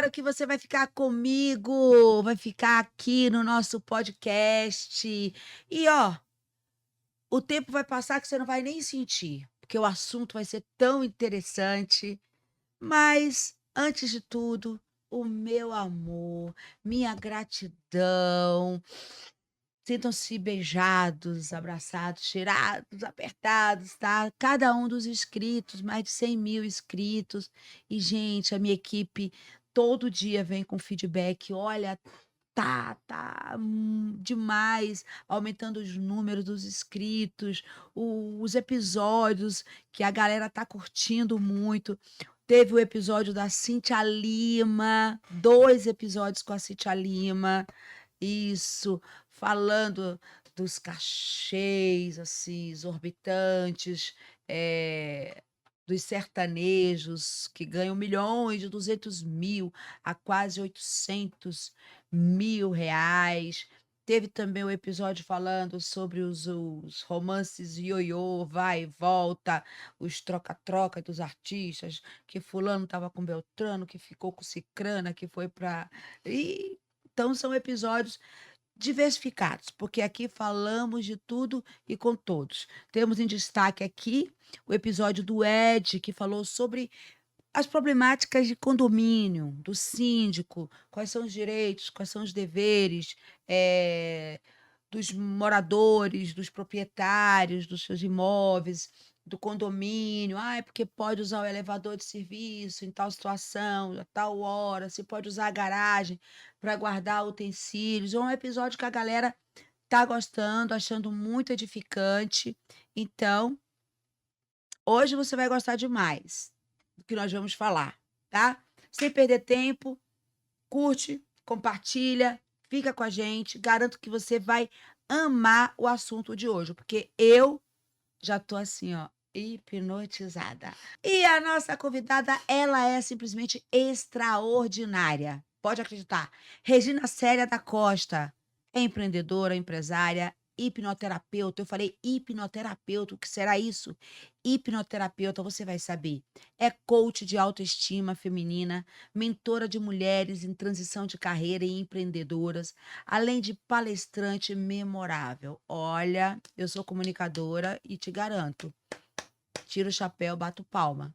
saiba que você vai ficar comigo, vai ficar aqui no nosso podcast. E ó, o tempo vai passar que você não vai nem sentir, porque o assunto vai ser tão interessante. Mas, antes de tudo, o meu amor, minha gratidão. Sintam-se beijados, abraçados, cheirados, apertados, tá? Cada um dos inscritos, mais de 100.000 inscritos. E, gente, a minha equipe todo dia vem com feedback. Olha, tá demais, aumentando os números dos inscritos, os episódios que a galera tá curtindo muito. Teve o episódio da Cíntia Lima, 2 episódios com a Cíntia Lima. Isso, falando dos cachês, assim, exorbitantes, dos sertanejos que ganham milhões, de 200.000 a quase 800.000 reais. Teve também o episódio falando sobre os romances ioiô, vai e volta, os troca-troca dos artistas, que fulano estava com Beltrano, que ficou com cicrana, que foi para então são episódios diversificados, porque aqui falamos de tudo e com todos. Temos em destaque aqui o episódio do Ed, que falou sobre as problemáticas de condomínio, do síndico, quais são os direitos, quais são os deveres, eh, dos moradores, dos proprietários dos seus imóveis, do condomínio. Ah, é porque pode usar o elevador de serviço em tal situação, a tal hora, se pode usar a garagem para guardar utensílios. É um episódio que a galera tá gostando, achando muito edificante. Então, hoje você vai gostar demais do que nós vamos falar, tá? Sem perder tempo, curte, compartilha, fica com a gente. Garanto que você vai amar o assunto de hoje, porque eu já tô assim, ó, hipnotizada. E a nossa convidada, ela é simplesmente extraordinária. Pode acreditar. Regina Célia da Costa, é empreendedora, empresária, hipnoterapeuta. Eu falei hipnoterapeuta, o que será isso? Hipnoterapeuta, você vai saber. É coach de autoestima feminina, mentora de mulheres em transição de carreira e empreendedoras, além de palestrante memorável. Olha, eu sou comunicadora e te garanto, tiro o chapéu, bato palma.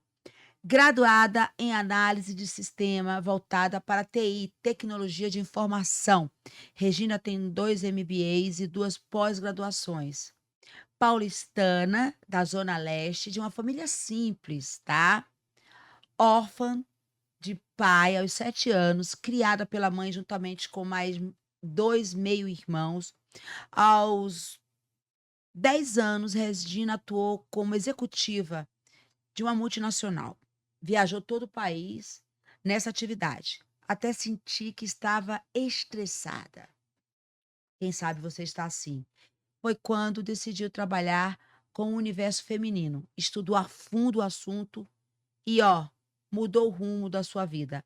Graduada em análise de sistema, voltada para TI, tecnologia de informação. Regina tem 2 MBAs e 2 pós-graduações. Paulistana, da Zona Leste, de uma família simples, tá? Órfã de pai aos 7 anos, criada pela mãe juntamente com mais 2 meio-irmãos. Aos 10 anos, Regina atuou como executiva de uma multinacional. Viajou todo o país nessa atividade, até sentir que estava estressada. Quem sabe você está assim. Foi quando decidiu trabalhar com o universo feminino, estudou a fundo o assunto e, ó, mudou o rumo da sua vida.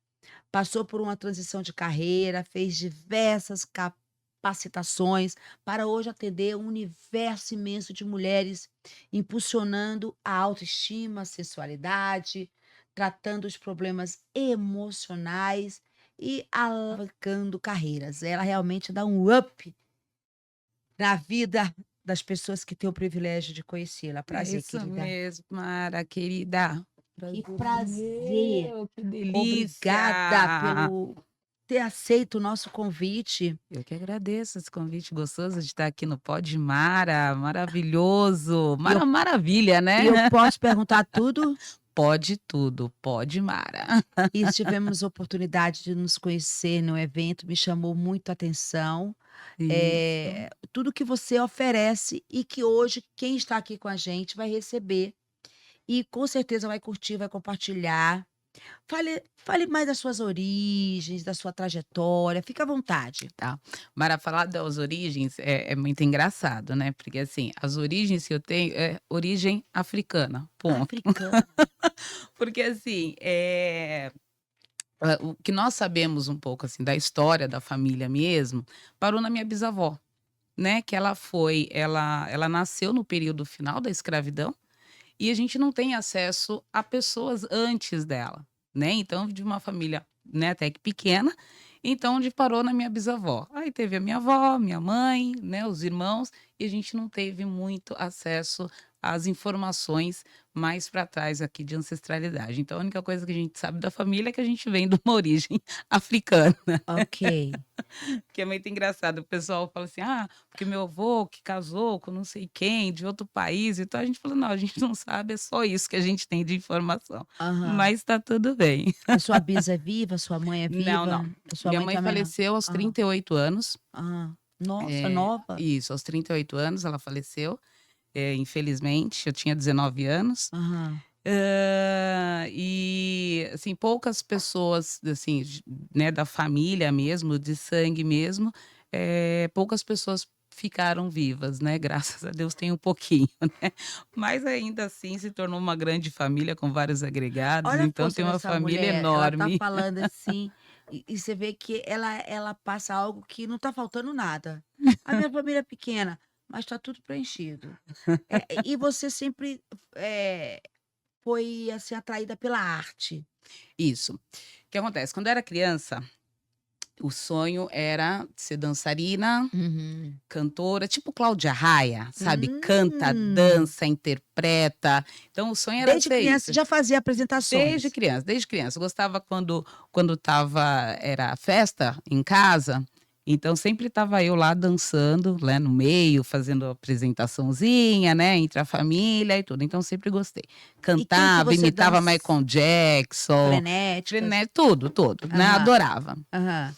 Passou por uma transição de carreira, fez diversas capacitações para hoje atender um universo imenso de mulheres, impulsionando a autoestima, a sensualidade, tratando os problemas emocionais e alavancando carreiras. Ela realmente dá um up na vida das pessoas que têm o privilégio de conhecê-la. É Prazer, isso querida. mesmo, Mara, querida. Que Prazer prazer. meu, que Obrigada delícia. pelo ter aceito o nosso convite. Eu que agradeço esse convite gostoso de estar aqui no Pod Mara, maravilhoso. E eu Maravilha, né? e eu posso perguntar tudo? Pode tudo, Pod Mara. E tivemos oportunidade de nos conhecer no evento, me chamou muito a atenção, Isso. tudo que você oferece e que hoje quem está aqui com a gente vai receber e com certeza vai curtir, vai compartilhar. Fale mais das suas origens, da sua trajetória, fica à vontade. Tá. Mara, falar das origens é muito engraçado, né? Porque assim, as origens que eu tenho é origem africana, ponto. Africana. Porque assim, o que nós sabemos um pouco assim da história da família mesmo, parou na minha bisavó, né? Que ela nasceu no período final da escravidão e a gente não tem acesso a pessoas antes dela, né? Então, de uma família né, até que pequena, então onde parou na minha bisavó. Aí teve a minha avó, minha mãe, né, os irmãos, e a gente não teve muito acesso às informações mais para trás aqui de ancestralidade. Então a única coisa que a gente sabe da família é que a gente vem de uma origem africana. Ok. Que é muito engraçado, o pessoal fala assim: "Ah, porque meu avô que casou com não sei quem, de outro país", então a gente falou: "Não, a gente não sabe, é só isso que a gente tem de informação, Aham. mas tá tudo bem". A sua bisa é viva? Sua mãe é Não, viva? não, A sua minha mãe mãe também não? faleceu aos Aham, 38 anos, aham. Nossa, eh nova. isso, aos 38 anos ela faleceu, infelizmente, eu tinha 19 anos. Aham. E, assim, poucas pessoas, assim, né, da família mesmo, de sangue mesmo, poucas pessoas ficaram vivas, né, graças a Deus tem um pouquinho, né. Mas ainda assim se tornou uma grande família com vários agregados, Olha a então força tem uma dessa família mulher, ela tá enorme. falando assim, e você vê que ela passa algo que não tá faltando nada. A minha família é pequena, mas tá tudo preenchido. E você sempre, eh, foi, assim, atraída pela arte? Isso. O que acontece, quando eu era criança, o sonho era ser dançarina, Uhum. cantora, tipo Cláudia Raia, sabe, canta, Hum. dança, interpreta, então o sonho era Desde ser criança isso. já fazia apresentações? Desde criança, eu gostava quando era festa em casa, então sempre estava eu lá dançando, né, no meio, fazendo apresentaçãozinha, né, entre a família e tudo, então sempre gostei. E quem que Cantava, você imitava dança? Michael Jackson, Frenéticas? Tudo, tudo, né, Aham, adorava. aham.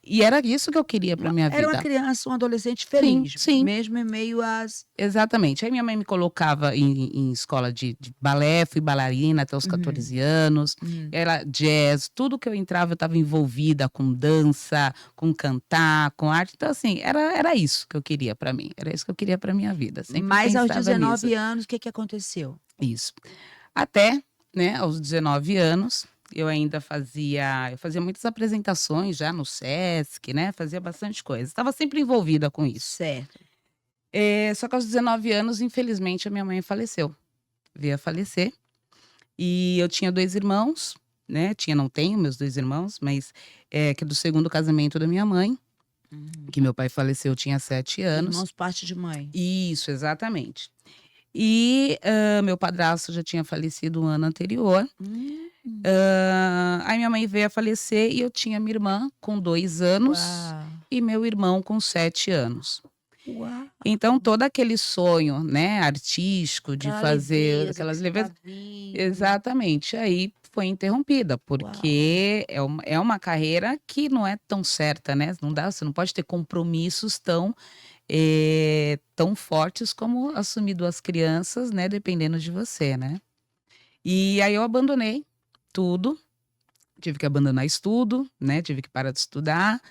E era isso que eu queria para minha Era uma vida. criança, um adolescente Sim, feliz, sim. mesmo em meio às Exatamente. Aí minha mãe me colocava em escola de balé, fui bailarina até os uhum, 14 anos, uhum. era jazz, tudo que eu entrava eu estava envolvida com dança, com cantar, com arte, então assim, era isso que eu queria para mim, era isso que eu queria para minha vida, sempre Mas aos pensava nisso. 19 anos, o que que aconteceu? Isso. Até, né, aos 19 anos, eu fazia muitas apresentações já no Sesc, né, fazia bastante coisa, estava sempre envolvida com isso. Certo. Só que aos 19 anos, infelizmente, a minha mãe faleceu, veio a falecer, e eu tinha 2 irmãos, né, não tenho meus 2 irmãos, mas, que é do segundo casamento da minha mãe, Uhum. que meu pai faleceu, eu tinha 7 anos. Irmãos parte de mãe. Isso, exatamente. E, meu padrasto já tinha falecido o ano anterior. Hum. Aí minha mãe veio a falecer e eu tinha minha irmã com 2 anos Uau, e meu irmão com 7 anos. uau. Então todo aquele sonho, né, artístico de Aquela fazer leveza que aquelas você tá levas vindo. exatamente, aí foi interrompida, Uau. porque é uma carreira que não é tão certa, né, você não pode ter compromissos tão fortes como assumir 2 crianças, né, dependendo de você, né. E aí eu abandonei tudo, tive que abandonar estudo, né, tive que parar de estudar.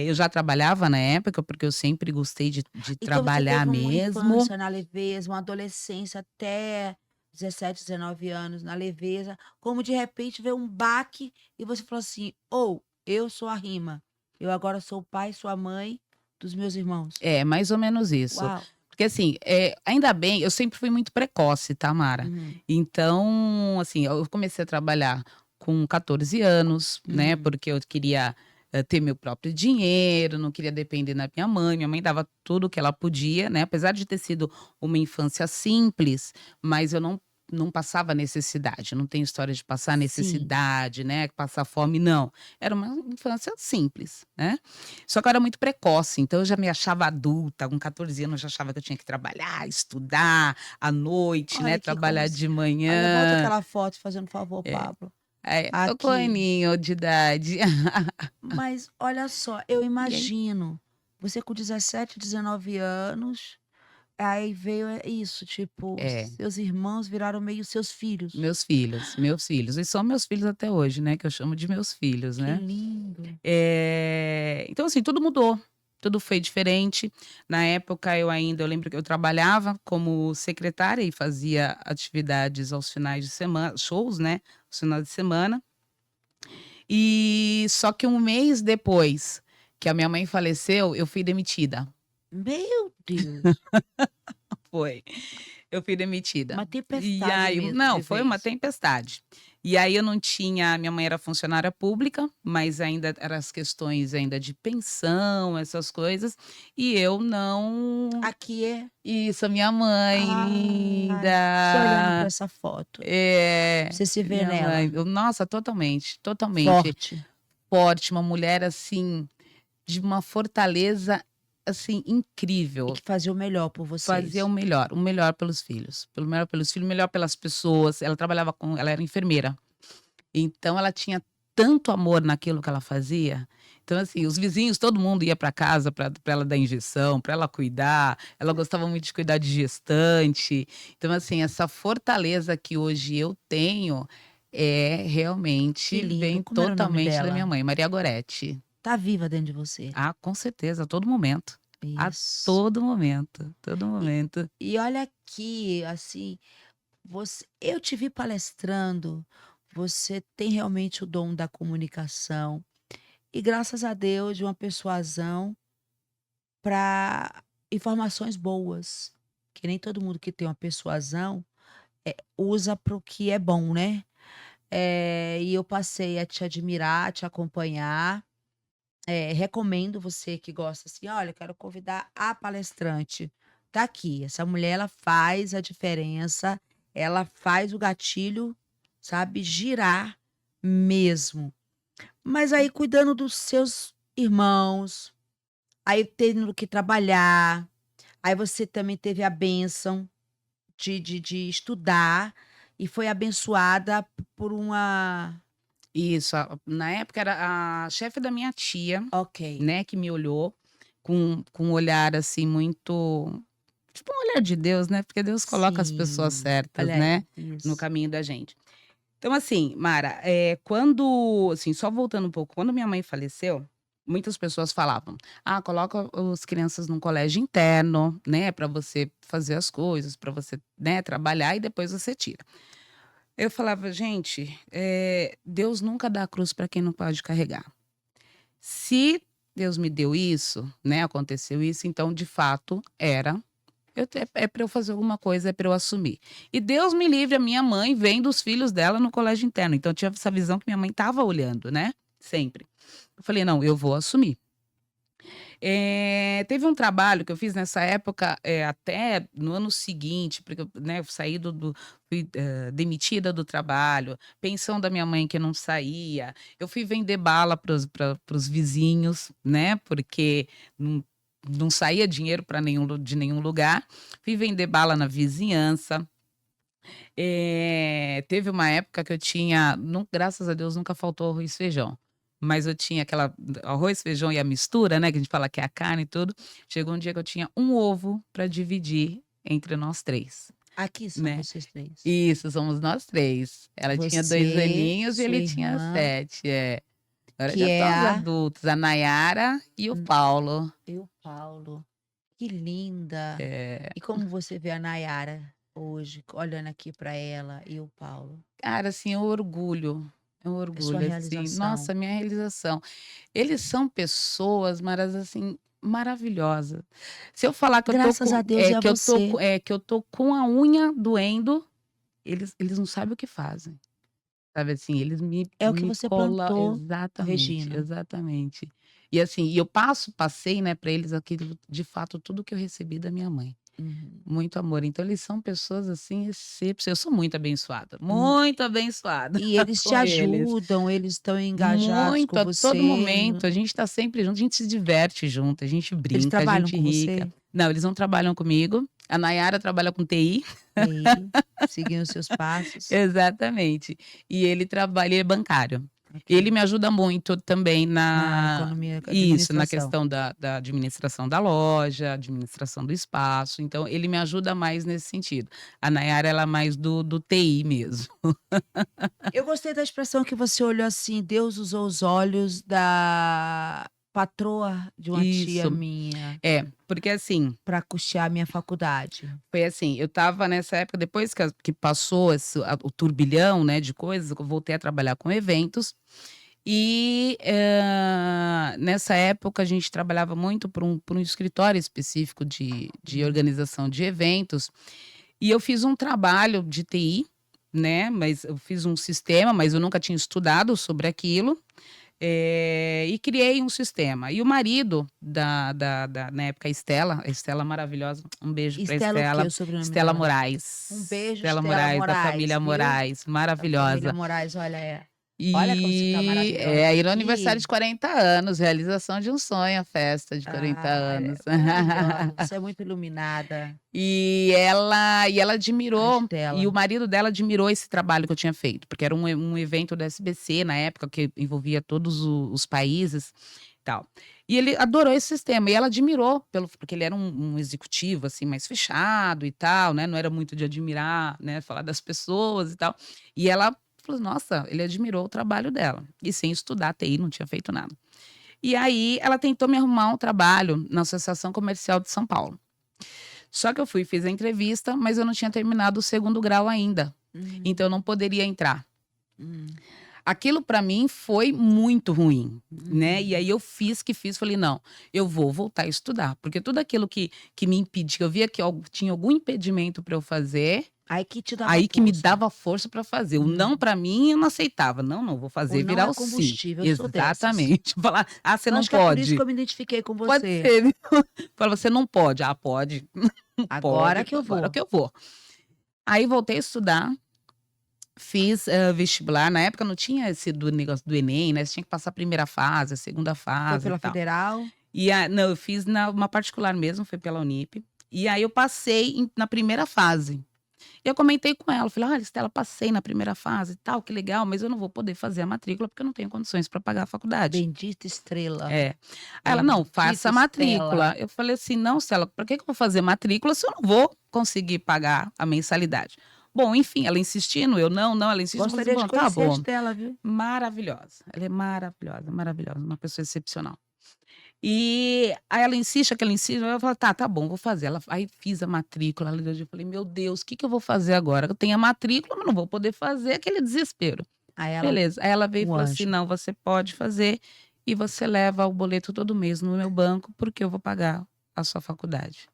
Eu já trabalhava na época, porque eu sempre gostei de Então você trabalhar teve uma mesmo. infância na leveza, uma adolescência até 17, 19 anos na leveza, como de repente veio um baque e você falou assim: "Ou, eu sou a Rima, eu agora sou o pai, sou a mãe dos meus irmãos". É, mais ou menos isso. Uau! Porque assim, ainda bem, eu sempre fui muito precoce, tá, Mara. Uhum, Então, assim, eu comecei a trabalhar com 14 anos, né, uhum. porque eu queria, ter meu próprio dinheiro, não queria depender da minha mãe dava tudo o que ela podia, né, apesar de ter sido uma infância simples, mas eu não passava necessidade, eu não tenho história de passar Sim. necessidade, né, passar fome, não. Era uma infância simples, né. Só que eu era muito precoce, então eu já me achava adulta, com 14 anos eu já achava que eu tinha que trabalhar, estudar à noite, né, Olha que trabalhar coisa. de Olha, volta manhã. aquela foto fazendo favor, É, Pablo. tô com um Aqui. aninho de idade. Mas olha só, eu E aí imagino, você com 17, 19 anos, aí veio isso, tipo, é, seus irmãos viraram meio seus filhos. meus filhos, e são meus filhos até hoje, né, que eu chamo de meus filhos, Que né. lindo. Então assim, tudo mudou, tudo foi diferente. Na época eu lembro que eu trabalhava como secretária e fazia atividades aos finais de semana shows, né, aos finais de semana. E só que um mês depois que a minha mãe faleceu, eu fui demitida. Meu Deus, Foi, eu fui demitida. uma E tempestade aí mesmo não, de foi uma vez. tempestade. E aí eu não tinha minha mãe era funcionária pública, mas ainda eram as questões ainda de pensão, essas coisas, e eu não Aqui é isso, a minha mãe ai, tô olhando para linda. essa foto. É, Você se vê minha mãe. nela? Nossa, totalmente, totalmente. Forte. Forte, uma mulher, assim, de uma fortaleza, assim, E incrível. que fazia o melhor por Fazia vocês. o melhor pelos filhos, pelo melhor pelos filhos, melhor pelas pessoas. Ela era enfermeira, então ela tinha tanto amor naquilo que ela fazia. Então, assim, os vizinhos, todo mundo ia para casa para ela dar injeção, para ela cuidar. Ela gostava muito de cuidar de gestante. Então, assim, essa fortaleza que hoje eu tenho, Que realmente lindo. vem Como era o nome totalmente da dela? minha mãe, Maria Goretti. Tá viva dentro de você. Ah, com certeza, a todo momento. A Isso. todo momento, todo E momento. e olha aqui, assim, eu te vi palestrando, você tem realmente o dom da comunicação e graças a Deus de uma persuasão para informações boas, que nem todo mundo que tem uma persuasão, usa para o que é bom, né. E eu passei a te admirar, a te acompanhar, recomendo você que gosta assim: "Olha, eu quero convidar a palestrante". Tá aqui, essa mulher ela faz a diferença, ela faz o gatilho, sabe, girar mesmo. Mas aí cuidando dos seus irmãos, aí tendo que trabalhar, aí você também teve a bênção de estudar e foi abençoada por uma Isso, na época era a chefe da minha tia, ok. né, que me olhou com um olhar, assim, muito tipo um olhar de Deus, né, porque Deus coloca as pessoas Sim, certas, olha aí, né, no isso. caminho da gente. Então, assim, Mara, quando assim, só voltando um pouco, quando minha mãe faleceu, muitas pessoas falavam: "Ah, coloca os crianças num colégio interno, né, para você fazer as coisas, para você, né, trabalhar e depois você tira". Eu falava: "Gente, Deus nunca dá a cruz para quem não pode carregar. Se Deus me deu isso, né, aconteceu isso, então de fato era é para eu fazer alguma coisa, é para eu assumir". E Deus me livre, a minha mãe vendo os filhos dela no colégio interno, então eu tinha essa visão que minha mãe estava olhando, né, sempre. Eu falei: "Não, eu vou assumir". Teve um trabalho que eu fiz nessa época, até no ano seguinte, porque eu, né, eu saí fui, demitida do trabalho, pensão da minha mãe que não saía, eu fui vender bala para os vizinhos, né, porque não saía dinheiro para de nenhum lugar, fui vender bala na vizinhança. Teve uma época que eu tinha graças a Deus nunca faltou arroz e feijão, mas eu tinha aquela arroz, feijão e a mistura, né, que a gente fala que é a carne e tudo. Chegou um dia que eu tinha um ovo para dividir entre nós 3, Aqui são né. vocês 3. Isso, somos nós 3. Ela tinha 2 Você, velhinhos e sua ele tinha irmã, 7, é. Agora que já é estão os a adultos, a Nayara e o Paulo. e o Paulo. Que linda. É. E como você vê a Nayara hoje, olhando aqui para ela e o Paulo? Cara, assim, é um É sua orgulho, assim, realização. nossa, minha realização. Eles são pessoas assim, maravilhosas. Se eu falar que eu tô Graças a Deus e a você. que eu tô com a unha doendo, eles não sabem o que fazem, sabe assim, eles É o que me você cola plantou, exatamente, Regina. exatamente. E assim, passei, né, para eles aquilo de fato tudo que eu recebi da minha mãe. Uhum. Muito amor, então eles são pessoas, assim, eu sou Hum. muito abençoada E eles te com eles. ajudam, eles estão engajados Muito, com a todo você, momento, a gente tá sempre junto, a gente se diverte junto, a gente eles brinca, a trabalham gente com rica. você? Não, eles não trabalham comigo, a Nayara trabalha com TI. TI, seguindo os seus passos? Exatamente. E ele é bancário. Ele Ok. me ajuda muito também Na na economia, isso, na administração. questão da administração da loja, administração do espaço, então ele me ajuda mais nesse sentido. A Nayara, ela é mais do TI mesmo. Eu gostei da expressão que você olhou assim: "Deus usou os olhos da patroa de uma tia Isso. minha É, porque assim para custear a minha faculdade". foi assim, eu estava nessa época, depois que passou o turbilhão, né, de coisas, eu voltei a trabalhar com eventos, e, nessa época a gente trabalhava muito por um escritório específico de Uhum. organização de eventos, e eu fiz um trabalho de TI, né, mas eu fiz um sistema, mas eu nunca tinha estudado sobre aquilo, e criei um sistema. E o marido na época, a Estela maravilhosa, um beijo para Estela o quê, Estela, o sobrenome Estela dela? Um Moraes, beijo, Estela Estela Moraes, da Moraes, família viu? Moraes, Da família maravilhosa. Moraes, olha como você tá maravilhosa Aí no aniversário aqui. de 40 anos, realização de um sonho, a festa de 40 Ai, anos. maravilhosa, você é muito iluminada, E ela a admirou, e o Estela. marido dela admirou esse trabalho que eu tinha feito, porque era um evento da SBC na época, que envolvia todos os países, e tal. E ele adorou esse sistema, e ela admirou porque ele era um executivo, assim, mais fechado e tal, né, não era muito de admirar, né, falar das pessoas e tal. E ela falou: "Nossa", ele admirou o trabalho dela, e sem estudar TI, não tinha feito nada. E aí ela tentou me arrumar um trabalho na Associação Comercial de São Paulo. Só que eu fui e fiz a entrevista, mas eu não tinha terminado o segundo grau ainda, então eu Hum, não poderia entrar. hum, Aquilo para mim foi muito ruim, né, e uhum. aí eu fiz, falei: "Não, eu vou voltar a estudar", porque tudo aquilo que me impedia, que eu via que tinha algum impedimento para eu fazer, Aí que te dava aí que me força. dava força para fazer. O não Uhum. para mim eu não aceitava. "Não, não, vou O fazer", não virar é o sim. combustível, eu sou dessas. Exatamente. Falar: "Ah, você Eu não acho que é por isso que pode". eu me identifiquei com Pode você. ser, viu. Fala: "Você não pode". "Ah, pode". Agora "Pode, que eu agora vou. que eu vou". Aí voltei a estudar, fiz, vestibular. Na época não tinha esse do negócio do Enem, né, você tinha que passar a primeira fase, a segunda Foi fase e pela tal. federal? Não, eu fiz uma particular mesmo, foi pela Unip, e aí eu passei na primeira fase. E eu comentei com ela, falei: "Olha, Estela, passei na primeira fase e tal, que legal, mas eu não vou poder fazer a matrícula, porque eu não tenho condições para pagar a faculdade". Bendita estrela, É. Aí ela: "Não, bendita faça a Estela. matrícula". Eu falei assim: "Não, Stella, pra que que eu vou fazer matrícula se eu não vou conseguir pagar a mensalidade?". Bom, enfim, ela insistindo, eu: "Não, não", ela insiste, eu falei assim: Gostaria de "Bom, tá conhecer a bom". Estela, viu. Maravilhosa, ela é maravilhosa, maravilhosa, uma pessoa excepcional. E aí ela insiste, aquela insiste, eu falo: "Tá, tá bom, vou fazer". Aí fiz a matrícula, eu falei: "Meu Deus, o que que eu vou fazer agora? Eu tenho a matrícula, mas não vou poder fazer", aquele desespero. Aí ela, Beleza, aí ela veio e um falou assim: anjo. "Não, você pode fazer e você leva o boleto todo mês no meu banco, porque eu vou pagar a sua faculdade".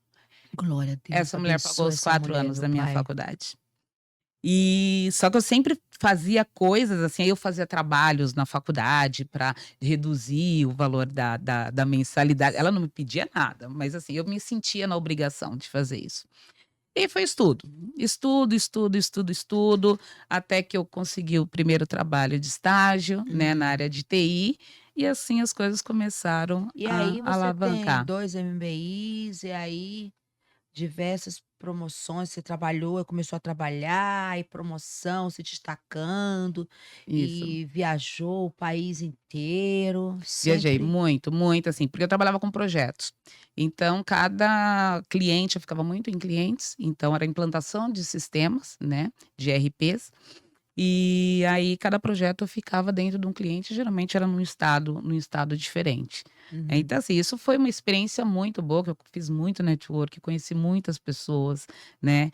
Glória a Deus, Essa mulher pagou abençoa os essa 4 mulher, anos meu da minha pai. faculdade. E só que eu sempre fazia coisas, assim, aí eu fazia trabalhos na faculdade para reduzir o valor da mensalidade. Ela não me pedia nada, mas assim, eu me sentia na obrigação de fazer isso. E foi estudo, estudo, estudo, estudo, estudo, até que eu consegui o primeiro trabalho de estágio, né, na Uhum. área de TI, e assim as coisas começaram E a aí você tem alavancar. 2 MBIs, e aí diversas promoções, você trabalhou, começou a trabalhar, e promoção, se destacando, Isso. e viajou o país inteiro, Viajei sempre. muito, muito, assim, porque eu trabalhava com projetos. Então, cada cliente, eu ficava muito em clientes, então era implantação de sistemas, né, de ERPs, e aí cada projeto eu ficava dentro de um cliente, geralmente era num estado diferente. Uhum. Então, assim, isso foi uma experiência muito boa, que eu fiz muito network, conheci muitas pessoas, né,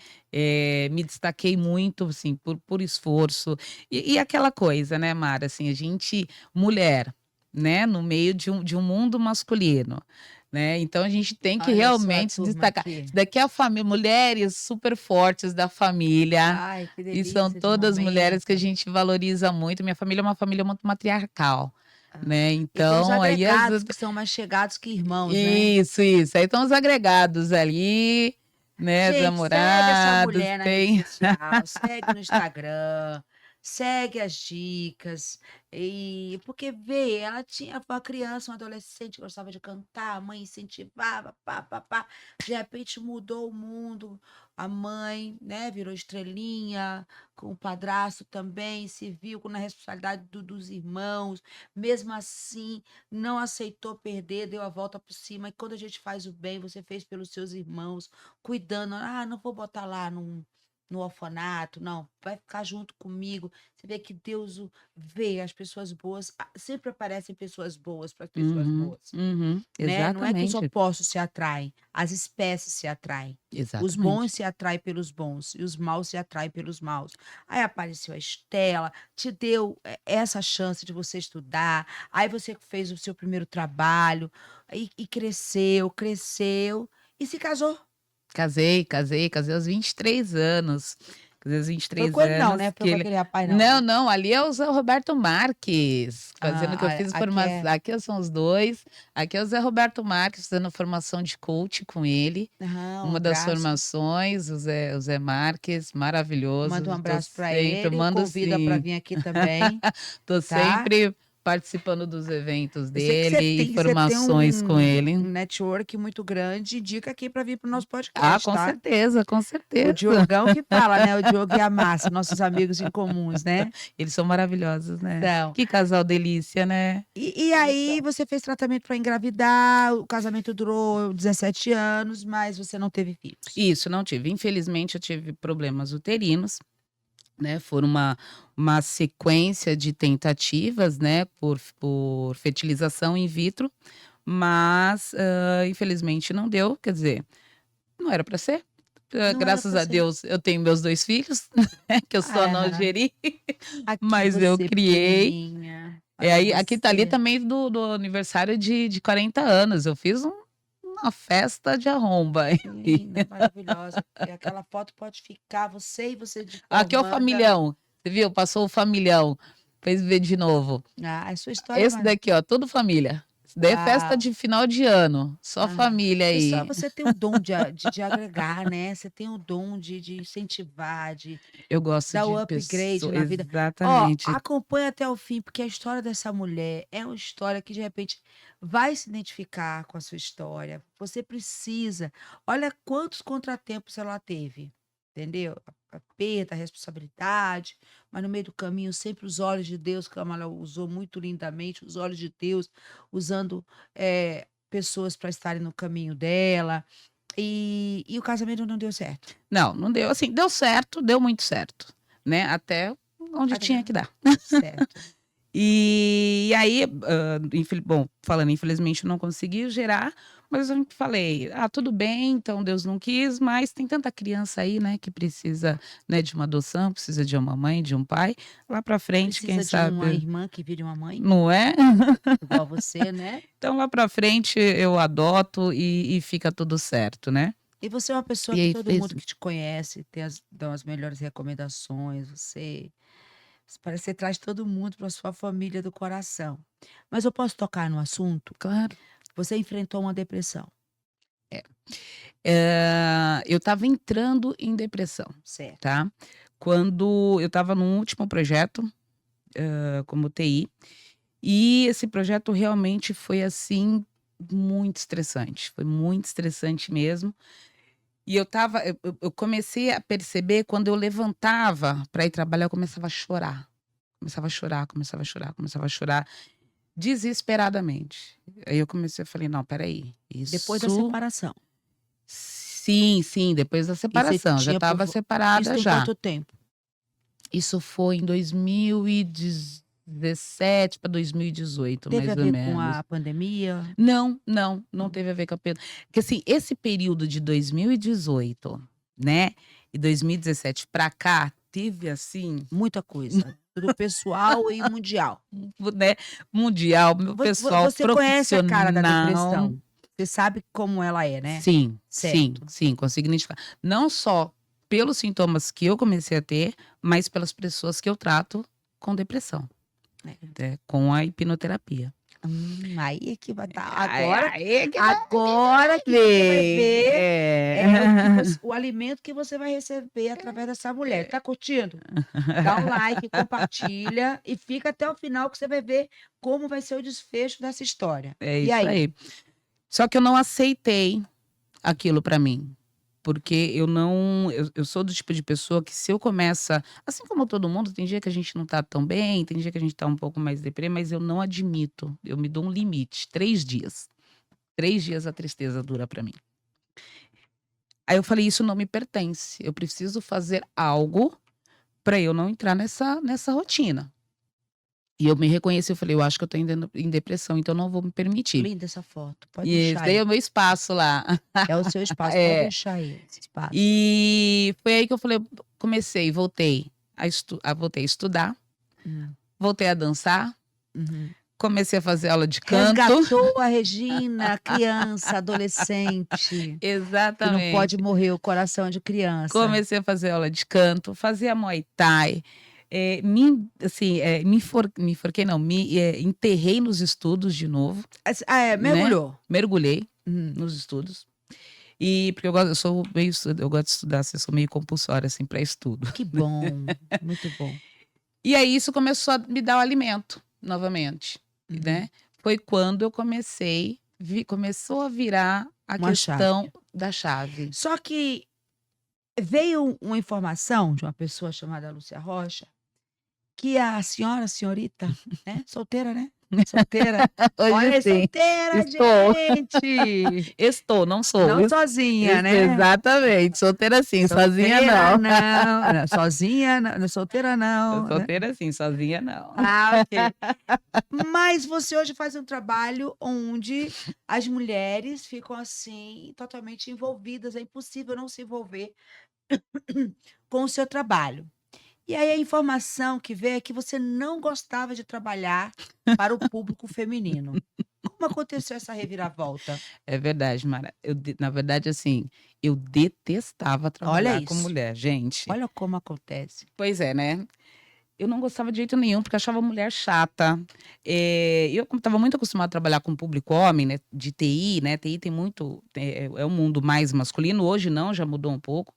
me destaquei muito, assim, por esforço. E aquela coisa, né, Mara, assim, a gente mulher, né, no meio de um mundo masculino, né, então a gente tem que Olha só a realmente turma destacar. aqui. Isso daqui é a família, mulheres super fortes da família, Ai, que e são delícia de todas mulheres que a momento. gente valoriza muito. Minha família é uma família muito matriarcal, Ah, né, e tem os então aí agregados que são mais chegados que irmãos, né. isso, isso. Aí estão os agregados ali, né, os Gente, segue essa namorados, mulher na rede tem social, segue no Instagram, segue as dicas, e porque vê, ela tinha foi uma criança, um adolescente, gostava de cantar, a mãe incentivava, pá, pá, pá, de repente mudou o mundo, a mãe, né, virou estrelinha, com o padrasto também, se viu na responsabilidade dos irmãos, mesmo assim não aceitou perder, deu a volta por cima, e quando a gente faz o bem, você fez pelos seus irmãos, cuidando, "Ah, não vou botar lá no orfanato, não, vai ficar junto comigo". Você vê que Deus vê as pessoas boas, sempre aparecem pessoas boas para as pessoas Uhum, boas, uhum. né. Não é que os Exatamente, opostos se atraem, as espécies se atraem. Os bons exatamente. se atraem pelos bons e os maus se atraem pelos maus. Aí apareceu a Estela, te deu, essa chance de você estudar, aí você fez o seu primeiro trabalho, e cresceu, cresceu e se casou. Casei aos 23 anos. fazer os Foi 23 com ele não, anos né? que Foi com ele aquele rapaz não, não, né? não, ali é o Zé Roberto Marques, fazendo que eu fiz Aqui formação é aqui são os 2, aqui é o Zé Roberto Marques fazendo formação de coach com ele, um uma das abraço. formações, o Zé Marques, maravilhoso, Manda um tô abraço para sempre ele, mando convida para sim. vir aqui também, Tô tá? sempre participando dos eventos Eu sei que dele e você tem formações com um ele. network muito grande, indica aqui para vir para o nosso Ah, podcast, com tá? certeza, com O certeza. Diogão que fala, né? O Diogo e a Márcia, nossos amigos em comuns, né? Eles são maravilhosos, né. Então, Que casal delícia, né. e Eles aí são. você fez tratamento para engravidar, o casamento durou 17 anos, mas você não teve filhos. Isso, não tive. Infelizmente eu tive problemas uterinos, né, foram uma sequência de tentativas, né, por fertilização in vitro, mas, infelizmente não deu, quer dizer, não era para ser. Não era Graças para a ser. Deus eu tenho meus 2 filhos, né, que eu só não Ah, geri, aqui mas eu você criei. pequenininha, E olha aí aqui tá ali você. também do aniversário de 40 anos, eu fiz uma festa de arromba. Linda, maravilhosa. E aquela foto pode ficar, você e você de Aqui é o formanda. familhão, você viu? Passou o familhão, fez ver de novo. Ah, a sua história é Esse daqui, ó, tudo família. Isso daí é festa uau! de final de ano, só Ah, família pessoal, aí. você tem o dom de agregar, né? Você tem o dom de incentivar, de Eu gosto dar de o upgrade pessoa na vida. Ó, exatamente. acompanha até o fim, porque a história dessa mulher é uma história que de repente vai se identificar com a sua história. Você precisa. Olha quantos contratempos ela teve, entendeu? A perda, a responsabilidade, mas no meio do caminho sempre os olhos de Deus, como ela usou muito lindamente, os olhos de Deus, usando pessoas para estarem no caminho dela. E o casamento não deu certo. Não, não deu assim, deu certo, deu muito certo, né, até onde Até tinha que dar. certo. E aí, bom, falando infelizmente eu não consegui gerar, mas eu falei: "Ah, tudo bem, então Deus não quis, mas tem tanta criança aí, né, que precisa, né, de uma adoção, precisa de uma mãe, de um pai, lá pra frente quem Precisa de uma sabe", irmã que vire uma mãe, não é? igual você, né. Então lá pra frente eu adoto e fica tudo certo, né. E você é uma pessoa E que aí todo fez mundo que te conhece tem dão as melhores recomendações, você parece que você traz todo mundo para sua família do coração. Mas eu posso tocar no assunto? claro. Você enfrentou uma depressão, É. Eu estava entrando em depressão, certo. tá. Quando eu estava no último projeto, como TI, e esse projeto realmente foi, assim, foi muito estressante mesmo. E eu comecei a perceber quando eu levantava para ir trabalhar, eu começava a chorar, começava a chorar, começava a chorar, começava a chorar, desesperadamente. Aí eu comecei eu falei: "Não, espera aí, Depois da isso". separação. Sim, sim, depois da E você separação, já tinha por estava vo isso separada tem já. quanto tempo? Isso foi em 2017 para 2018, Teve a mais ou ver com menos. a pandemia? Não, não, não Não, teve a ver com a porque assim, esse período de 2018, né, e 2017 pra cá, teve assim, muita coisa, tudo pessoal e mundial. né, mundial, meu pessoal Você conhece a cara da profissional. depressão, você sabe como ela é, né? Sim, sim, Certo. sim, consigo identificar. Não só pelos sintomas que eu comecei a ter, mas pelas pessoas que eu trato com depressão, É. com a hipnoterapia. Aí é que vai estar Aí agora aí que vai agora que você vai ver. ver, É. o alimento que você vai receber através dessa mulher. Tá curtindo? Dá um like, compartilha e fica até o final que você vai ver como vai ser o desfecho dessa história. É E isso aí? aí. Só que eu não aceitei aquilo pra mim, porque eu sou do tipo de pessoa que se eu começa assim como todo mundo, tem dia que a gente não tá tão bem, tem dia que a gente tá um pouco mais deprê, mas eu não admito, eu me dou um limite, 3 dias. 3 dias a tristeza dura pra mim. Aí eu falei: "Isso não me pertence, eu preciso fazer algo pra eu não entrar nessa rotina". E eu me reconheci, eu falei: "Eu acho que eu tô entrando em depressão, então eu não vou me permitir". Linda essa foto, pode E esse deixar daí aí. é o meu espaço lá. É o seu espaço, pode É. deixar aí esse espaço. E foi aí que eu falei comecei, voltei a estudar, Hum, voltei a dançar, uhum. comecei a fazer aula de canto. Resgatou a Regina, criança, adolescente, que não pode Exatamente. morrer o coração de criança. Comecei a fazer aula de canto, fazia Muay Thai, me enforquei não, enterrei nos estudos de novo, né, Mergulhou. mergulhei Hum. nos estudos. Porque eu gosto de estudar, assim, eu sou meio compulsória, assim, para estudo. Que bom, muito bom. E aí isso começou a me dar o alimento novamente, Uhum. né. Foi quando eu começou a virar a Uma questão chave. da chave. Só que veio uma informação de uma pessoa chamada Lúcia Rocha, que a senhorita, né, solteira, né? Solteira. Olha, Hoje sim, solteira, estou. gente! Estou, não sou, Não viu. sozinha, né? Exatamente, solteira sim, sozinha Solteira não. não, sozinha não, solteira não, né? Solteira sim, sozinha não. Ok. Mas você hoje faz um trabalho onde as mulheres ficam, assim, totalmente envolvidas, é impossível não se envolver com o seu trabalho. E aí a informação que veio é que você não gostava de trabalhar para o público feminino. Como aconteceu essa reviravolta? É verdade, Mara. Na verdade, assim, eu detestava Olha trabalhar com isso, mulher, gente. olha como acontece. Pois é, né. Eu não gostava de jeito nenhum, porque eu achava mulher chata. Eu como estava muito acostumada a trabalhar com público homem, né, de TI, né, TI tem muito é um mundo mais masculino, hoje não, já mudou um pouco,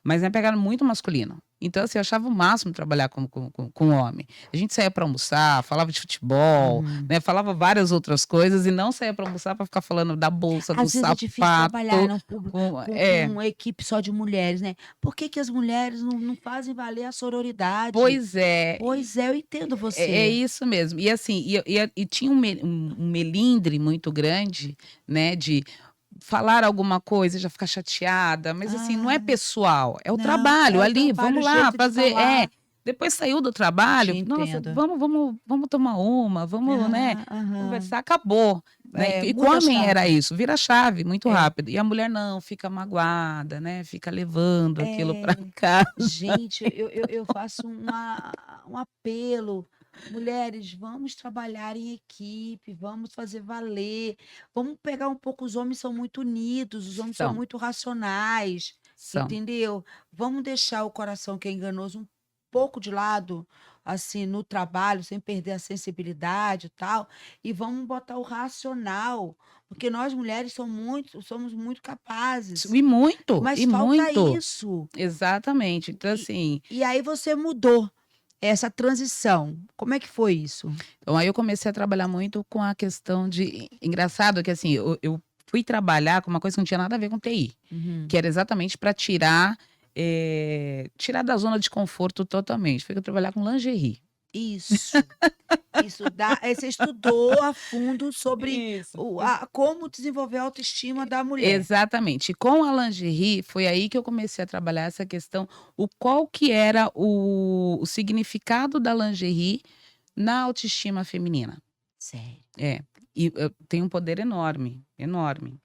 mas é pegada muito masculino. Então, assim, eu achava o máximo trabalhar com homem. A gente saía para almoçar, falava de futebol, né, falava várias outras coisas e não saía para almoçar para ficar falando da bolsa, do Às vezes é difícil trabalhar sapato, num público com com uma equipe só de mulheres, né. Por que que as mulheres não fazem valer a sororidade? pois é. Pois é, eu entendo É você. isso mesmo. E assim, e tinha um melindre muito grande, né, de falar alguma coisa e já ficar chateada, mas assim, não é Ah, pessoal, é o não, trabalho é o ali, trabalho, o vamos lá jeito de fazer falar. depois saiu do Te trabalho, nossa, entendo. vamos tomar uma, vamos, né, Aham. conversar, acabou, né. E com o Muda a homem era chave. isso, vira a chave muito É. rápido, e a mulher não, fica magoada, né, fica levando aquilo É. para casa. Gente, eu faço um apelo. Mulheres, vamos trabalhar em equipe, vamos fazer valer, vamos pegar um pouco, os homens são muito unidos, os homens são São, muito racionais, são. entendeu? Vamos deixar o coração que é enganoso um pouco de lado, assim, no trabalho, sem perder a sensibilidade e tal, e vamos botar o racional, porque nós mulheres somos muito capazes, E muito, mas e falta muito. isso. Exatamente. Então, E assim, e aí você mudou essa transição, como é que foi isso? então aí eu comecei a trabalhar muito com a questão de engraçado que, assim, eu fui trabalhar com uma coisa que não tinha nada a ver com TI, Uhum. que era exatamente para tirar, tirar da zona de conforto totalmente. Foi trabalhar com lingerie. Isso, isso dá você estudou a fundo sobre Isso. como desenvolver a autoestima da mulher. Exatamente. E com a lingerie, foi aí que eu comecei a trabalhar essa questão, qual que era o significado da lingerie na autoestima feminina. Sério. É, e tem um poder enorme, enorme.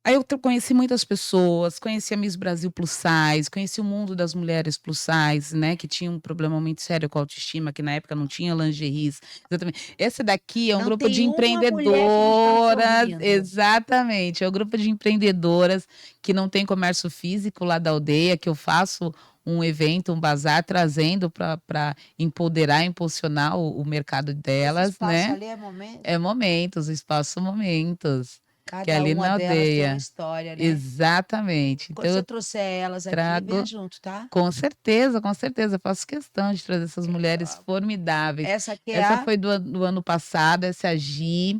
Aí eu conheci muitas pessoas, conheci a Miss Brasil Plus Size, conheci o mundo das mulheres plus size, né, que tinha um problema muito sério com a autoestima, que na época não tinha lingeries. Exatamente. Esse daqui é um Não grupo de tem uma mulher que não está empreendedoras, sorrindo. exatamente, é um grupo de empreendedoras que não tem comércio físico lá da aldeia, que eu faço um evento, um bazar, trazendo para empoderar, impulsionar o mercado Esse delas, espaço né. ali é momento, É Momentos, o espaço Momentos, que é cada ali uma na delas tem uma aldeia. história, né. Exatamente. Quando Então você eu trouxer elas aqui, venha trago junto, tá. com certeza, eu faço questão de trazer essas mulheres formidáveis. Essa aqui é Essa a foi do ano passado, essa é a Gi,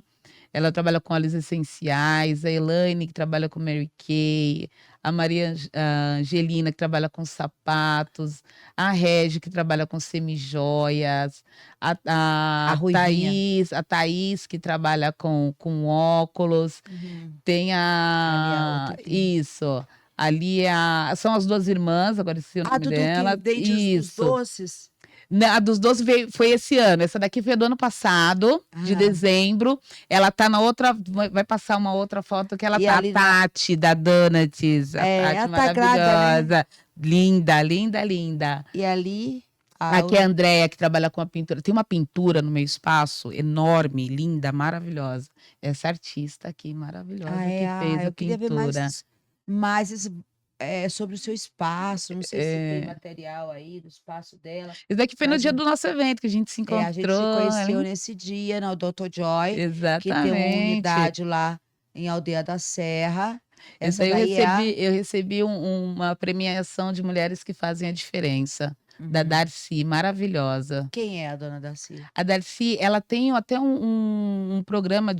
ela trabalha com óleos essenciais, a Elaine que trabalha com Mary Kay, a Angelina que trabalha com sapatos, a Regi que trabalha com semijoias, a a a ruivinha. Thaís que trabalha com óculos, Uhum. tem Ali a a outra tem. isso, ali são as 2 irmãs, agora esqueci o Ah, nome Dudu que dela. vende os Isso. doces? A dos doces foi esse ano, essa daqui foi do ano passado, de Ah. dezembro, ela tá na outra, vai passar uma outra foto que ela E tá, a ali na Tati da Donuts, a Tati ela tá grávida, né. maravilhosa, linda, linda, linda. E ali Ah, Aqui é a Andréia, que trabalha com a pintura. Tem uma pintura no meu espaço enorme, linda, maravilhosa. Essa artista aqui, maravilhosa, que fez a eu queria ver pintura. mais sobre o seu espaço, não sei se você tem É, material aí do espaço dela, isso daqui foi no mas dia do nosso evento que a gente se a gente se encontrou. conheceu nesse dia no Dr. Joy, que tem uma Exatamente. unidade lá em Aldeia da Serra. Isso Essa daí daí é a eu recebi uma premiação de mulheres que fazem a diferença, da uhum. Darcy, maravilhosa. Quem é a dona Darcy? A Darcy, ela tem até um programa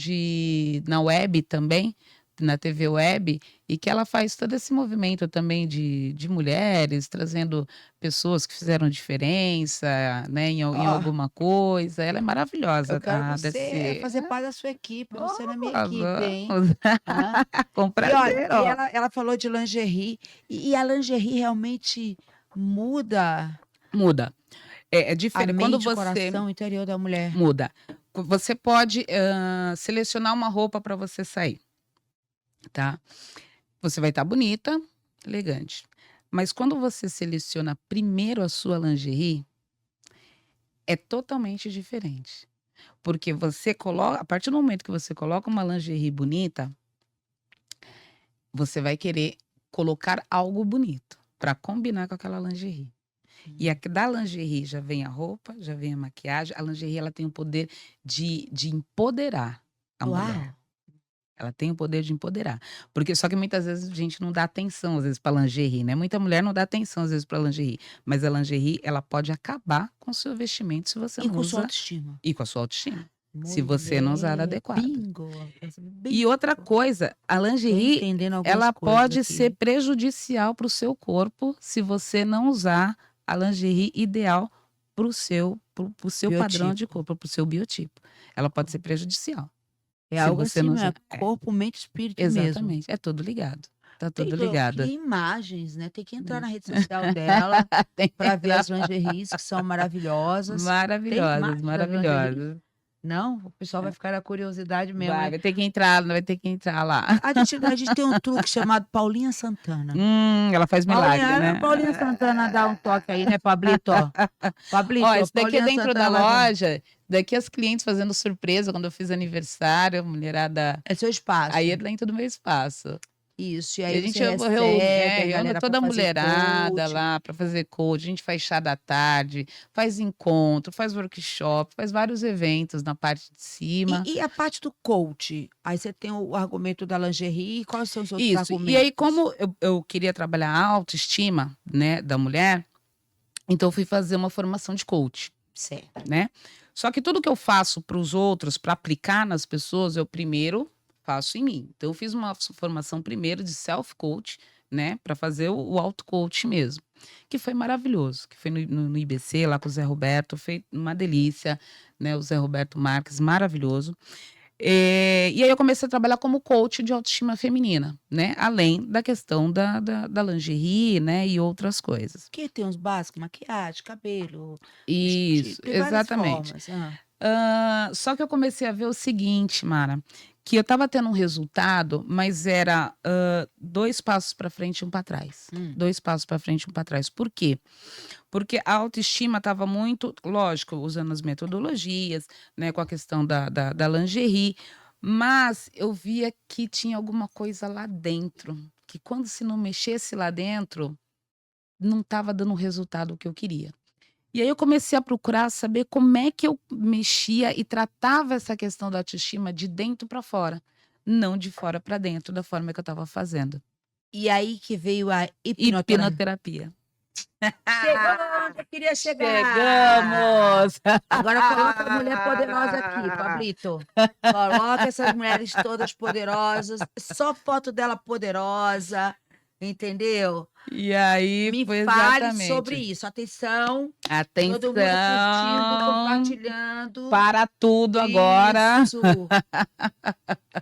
na web também, na TV web, e que ela faz todo esse movimento também de mulheres, trazendo pessoas que fizeram diferença, né, em Ó, alguma coisa. Ela é eu maravilhosa, quero a você Darcy. fazer parte da sua equipe, você na minha Oh, equipe, hein? vamos. Hã? Com E olha, prazer, ó. ela falou de lingerie, e a lingerie realmente muda Muda. É a diferente. Quando mente, o você coração, o interior da mulher. muda. Você pode selecionar uma roupa para você sair, tá? Você vai estar bonita, elegante. Mas quando você seleciona primeiro a sua lingerie, é totalmente diferente. Porque você coloca, a partir do momento que você coloca uma lingerie bonita, você vai querer colocar algo bonito para combinar com aquela lingerie. E Hum. da lingerie já vem a roupa, já vem a maquiagem. A lingerie ela tem o poder de empoderar a Uau! mulher. Ela tem o poder de empoderar. Porque só que muitas vezes a gente não dá atenção, às vezes, pra lingerie, né. Muita mulher não dá atenção, às vezes, pra lingerie, mas a lingerie, ela pode acabar com o seu vestimento se você E não com sua usa autoestima? e com a sua autoestima, se você não usar Mulher, adequado. bingo, E outra bingo. coisa, a Tô lingerie, entendendo algumas ela coisas pode aqui. ser prejudicial para o seu corpo, se você não usar a lingerie ideal para o seu padrão de Biotipo. corpo, para o seu biotipo. Ela pode ser prejudicial, É se algo você assim, não não é usar. É, corpo, mente, espírito mesmo. exatamente, é tudo ligado, tá Tem tudo que ligado. que imagens, né, tem que entrar Hum. na rede social dela Tem que para ver entrar as lingeries que são maravilhosas. Tem maravilhosas, imagens das lingeries? maravilhosas. Não? O pessoal vai ficar na curiosidade mesmo, né. Vai ter que entrar lá. A gente tem um truque chamado Paulinha Santana. Ela faz milagre, né. Paulinha Santana dá um toque aí, né, Pablito? Ó, Pablito, isso daqui é Paulinha dentro da Santana vai fazer loja, daqui as clientes fazendo surpresa quando eu fiz aniversário, a mulherada é seu aí espaço. é dentro do meu espaço. Isso, e E aí a você gente recebe a reúne galera para toda a fazer mulherada coach. lá para fazer coach, a gente faz chá da tarde, faz encontro, faz workshop, faz vários eventos na parte de cima. E a parte do coach? Aí você tem o argumento da lingerie, quais são os outros Isso, e aí argumentos? como eu queria trabalhar a autoestima, né, da mulher, então eu fui fazer uma formação de coach, Certo. né. Só que tudo que eu faço para os outros, para aplicar nas pessoas, eu primeiro faço em mim. Então eu fiz uma formação primeiro de self coach, né, para fazer o auto coach mesmo, que foi maravilhoso, que foi no IBC lá com o Zé Roberto, foi uma delícia, né, o Zé Roberto Marques, maravilhoso. E aí eu comecei a trabalhar como coach de autoestima feminina, né, além da questão da lingerie, né, e outras coisas. Que tem os básicos, maquiagem, cabelo, Isso, tem várias exatamente. formas. Só que eu comecei a ver o seguinte, Mara, que eu estava tendo um resultado, mas era, 2 passos para frente e 1 para trás. Hum. 2 passos para frente e 1 para trás. Por quê? Porque a autoestima estava muito lógico, usando as metodologias, né, com a questão da lingerie, mas eu via que tinha alguma coisa lá dentro, que quando se não mexesse lá dentro, não estava dando o resultado que eu queria. E aí eu comecei a procurar saber como é que eu mexia e tratava essa questão da autoestima de dentro para fora, não de fora para dentro, da forma que eu estava fazendo. E aí que veio a hipnoterapia. Hipnoterapia. Chegou onde eu queria chegar! Chegamos! Agora coloca a mulher poderosa aqui, Pablito. Coloca essas mulheres todas poderosas, só foto dela poderosa, entendeu? E aí Me foi fale sobre exatamente. isso. Atenção, todo mundo curtindo, Atenção compartilhando. para tudo agora. Isso.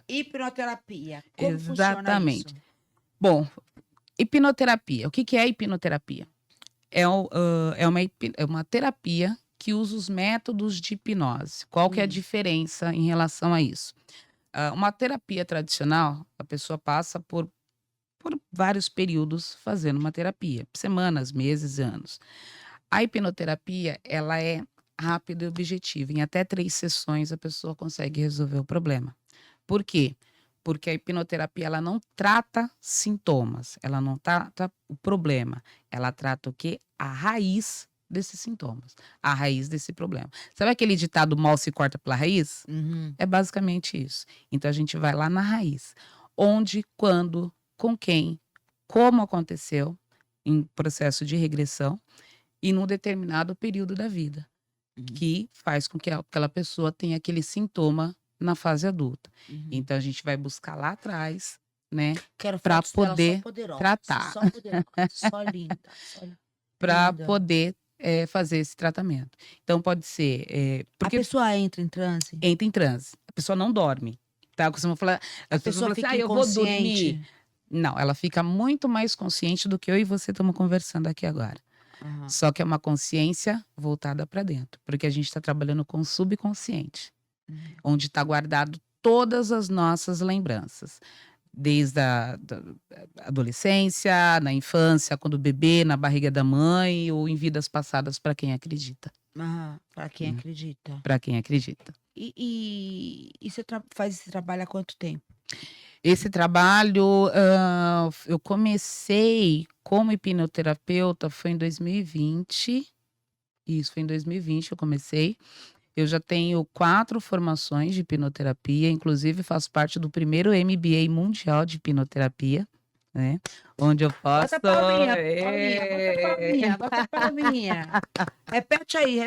Hipnoterapia, como funciona isso? Exatamente. Bom, hipnoterapia. O que que é hipnoterapia? É uma terapia que usa os métodos de hipnose. Qual que é a diferença em relação a isso? Uma terapia tradicional, a pessoa passa por vários períodos fazendo uma terapia, semanas, meses, anos. A hipnoterapia, ela é rápida e objetiva. Em até 3 sessões a pessoa consegue resolver o problema. Por quê? Porque a hipnoterapia ela não trata sintomas, ela não trata o problema, ela trata o quê? A raiz desses sintomas, a raiz desse problema. Sabe aquele ditado mal se corta pela raiz? Uhum. É basicamente isso. Então a gente vai lá na raiz. Onde, quando, com quem, como aconteceu, em processo de regressão e num determinado período da vida, Uhum. que faz com que aquela pessoa tenha aquele sintoma na fase adulta. Uhum. Então a gente vai buscar lá atrás, né, Quero para fotos dela só poder poderosa, tratar, só poderosa, só linda, só para linda. poder, fazer esse tratamento. Então pode ser, A porque pessoa entra em transe? entra em transe, a pessoa não dorme, tá, eu costumo falar A as pessoas pessoa falam assim: fica "Ah, eu vou dormir". inconsciente? Não, ela fica muito mais consciente do que eu e você estamos conversando aqui agora. Aham. Só que é uma consciência voltada para dentro, porque a gente está trabalhando com o subconsciente, Uhum. onde está guardado todas as nossas lembranças, desde a da adolescência, na infância, quando bebê, na barriga da mãe ou em vidas passadas para quem acredita, Aham, pra quem né, acredita. para quem acredita. E você faz esse trabalho há quanto tempo? Esse trabalho, eu comecei como hipnoterapeuta foi em 2020, isso, foi em 2020 eu comecei. Eu já tenho 4 formações de hipnoterapia, inclusive faço parte do primeiro MBA mundial de hipnoterapia, né, onde eu Bota posso palminha, palminha, bota palminha, bota palminha. Repete aí.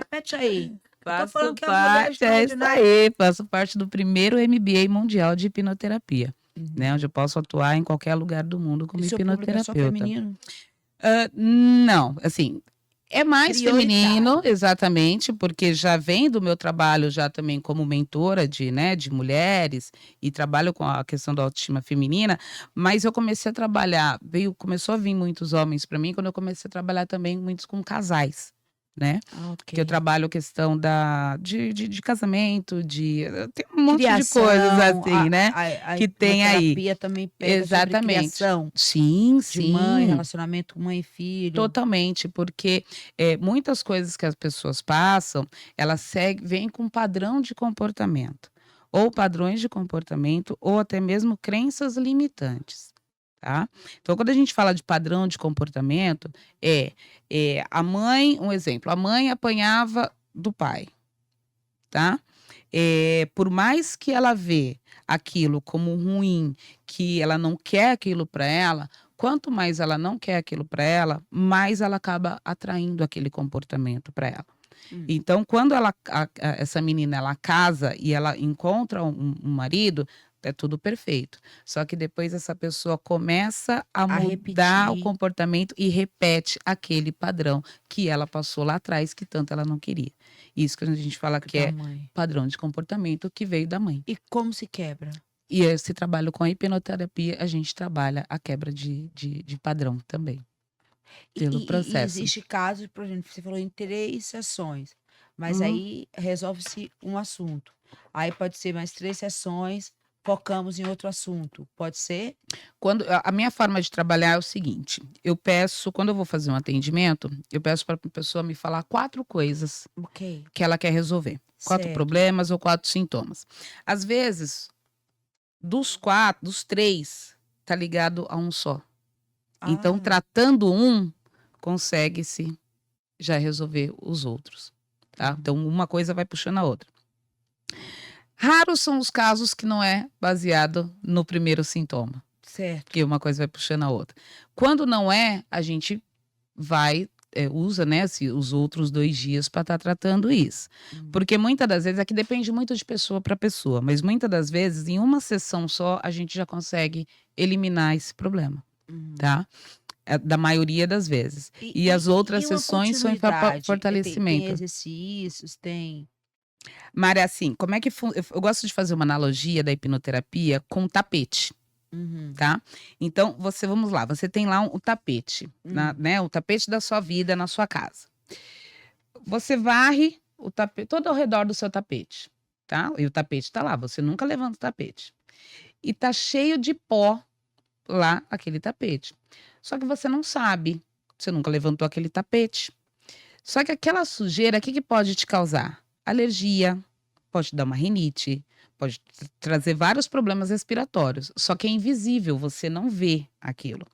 Eu tô falando faço que é uma mulher parte é isso extraordinária. aí, faço parte do primeiro MBA mundial de hipnoterapia, né, Uhum. onde eu posso atuar em qualquer lugar do mundo E como seu público é só hipnoterapeuta. feminino? Não, assim, é mais feminino, Prioritário. exatamente, porque já vem do meu trabalho já também como mentora de, né, de mulheres e trabalho com a questão da autoestima feminina, mas eu comecei a trabalhar, começou a vir muitos homens para mim quando eu comecei a trabalhar também muitos com casais, né, Ah, que eu ok. trabalho questão de casamento, tem um monte de coisas Criação, assim, né, a que tem aí. hipnoterapia também pega sobre Exatamente. criação Sim, de mãe, sim. relacionamento mãe e filho. Totalmente, porque, muitas coisas que as pessoas passam, elas vêm com padrão de comportamento, ou padrões de comportamento, ou até mesmo crenças limitantes, tá. Então quando a gente fala de padrão de comportamento, a mãe um exemplo, a mãe apanhava do pai, tá. Por mais que ela vê aquilo como ruim, que ela não quer aquilo para ela, quanto mais ela não quer aquilo para ela, mais ela acaba atraindo aquele comportamento para ela. Hum. Então, quando essa menina ela casa e ela encontra um marido, é tudo perfeito. Só que depois essa pessoa começa a A mudar o repetir comportamento e repete aquele padrão que ela passou lá atrás, que tanto ela não queria. Isso que a gente fala que da é mãe. padrão de comportamento que veio da mãe. E como se quebra? E esse trabalho com a hipnoterapia, a gente trabalha a quebra de padrão também, E pelo e e processo. existe casos, por exemplo, você falou em 3 sessões, mas Uhum. aí resolve-se um assunto. Aí pode ser mais 3 sessões, focamos em outro assunto, pode ser? Quando a minha forma de trabalhar é o seguinte, eu peço quando eu vou fazer um atendimento, eu peço para a pessoa me falar 4 coisas Ok, que ela quer resolver, 4 certo. problemas ou 4 sintomas. Às vezes, dos 3, tá ligado a um só. Então Ah, tratando um, consegue-se já resolver os outros, tá. uhum, Então uma coisa vai puxando a outra. Raros são os casos que não é baseado no primeiro sintoma, certo. que uma coisa vai puxando a outra. Quando não é, a gente usa, né, os outros 2 dias para estar tratando isso. Hum, Porque muitas das vezes aqui depende muito de pessoa para pessoa, mas muitas das vezes em uma sessão só a gente já consegue eliminar esse problema, uhum. tá. Da maioria das vezes. E E as e outras e uma sessões são em continuidade? Tem fortalecimento. exercícios, tem Mária, assim, como é que eu gosto de fazer uma analogia da hipnoterapia com tapete, uhum, tá. Então vamos lá, você tem lá um tapete, hum, né, o tapete da sua vida na sua casa. Você varre o tapete todo ao redor do seu tapete, tá, e o tapete tá lá, você nunca levanta o tapete. E tá cheio de pó lá, aquele tapete. Só que você não sabe, você nunca levantou aquele tapete. Só que aquela sujeira, o que que pode te causar? Alergia, pode te dar uma rinite, pode trazer vários problemas respiratórios. Só que é invisível, você não vê aquilo.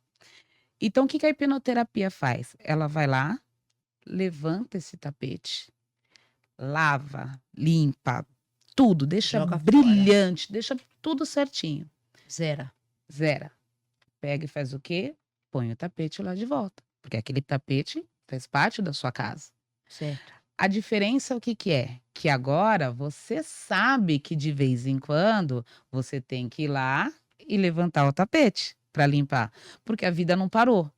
Então, o que que a hipnoterapia faz? Ela vai lá, levanta esse tapete, lava, limpa, tudo, deixa Joga fora. brilhante, deixa tudo certinho. Zera. Zera. Pega e faz o quê? Põe o tapete lá de volta, porque aquele tapete faz parte da sua casa. Certo. A diferença o que que é? Que agora você sabe que de vez em quando você tem que ir lá e levantar o tapete para limpar, porque a vida não parou.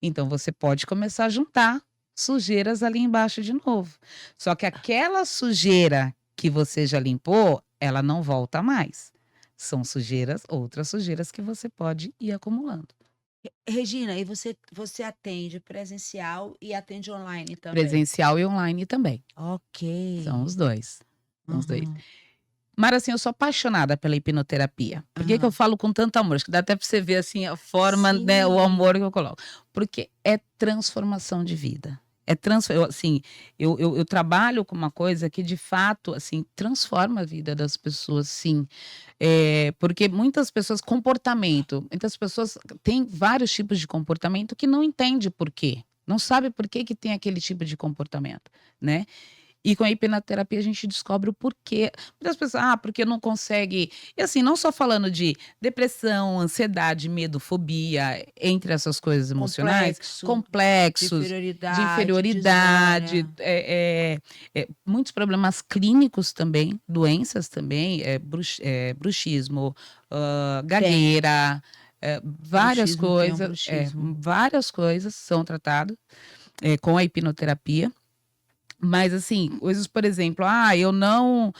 Então você pode começar a juntar sujeiras ali embaixo de novo. Só que aquela sujeira que você já limpou, ela não volta mais. São sujeiras, outras sujeiras que você pode ir acumulando. Regina, e você atende presencial e atende online também? Presencial e online também. São Ok. os dois. São os dois. Aham. Mas assim, eu sou apaixonada pela hipnoterapia. Por que que eu Aham. falo com tanto amor? Acho que dá até para você ver assim a forma, né, o Sim. amor que eu coloco. Porque é transformação de vida. Eu, assim, eu trabalho com uma coisa que de fato, assim, transforma a vida das pessoas, sim. Porque muitas pessoas têm vários tipos de comportamento que não entende por quê. Não sabe por que que tem aquele tipo de comportamento, né? E com a hipnoterapia a gente descobre o porquê. Muitas pessoas, porque não consegue. E assim, não só falando de depressão, ansiedade, medo, fobia, entre essas coisas emocionais, Complexo, de complexos, de inferioridade, inferioridade, desânia. muitos problemas clínicos também, doenças também, bruxismo, Tem. gagueira, várias Bruxismo, tem um coisas, bruxismo. várias coisas são tratadas com a hipnoterapia. Mas assim, coisas, por exemplo, eu não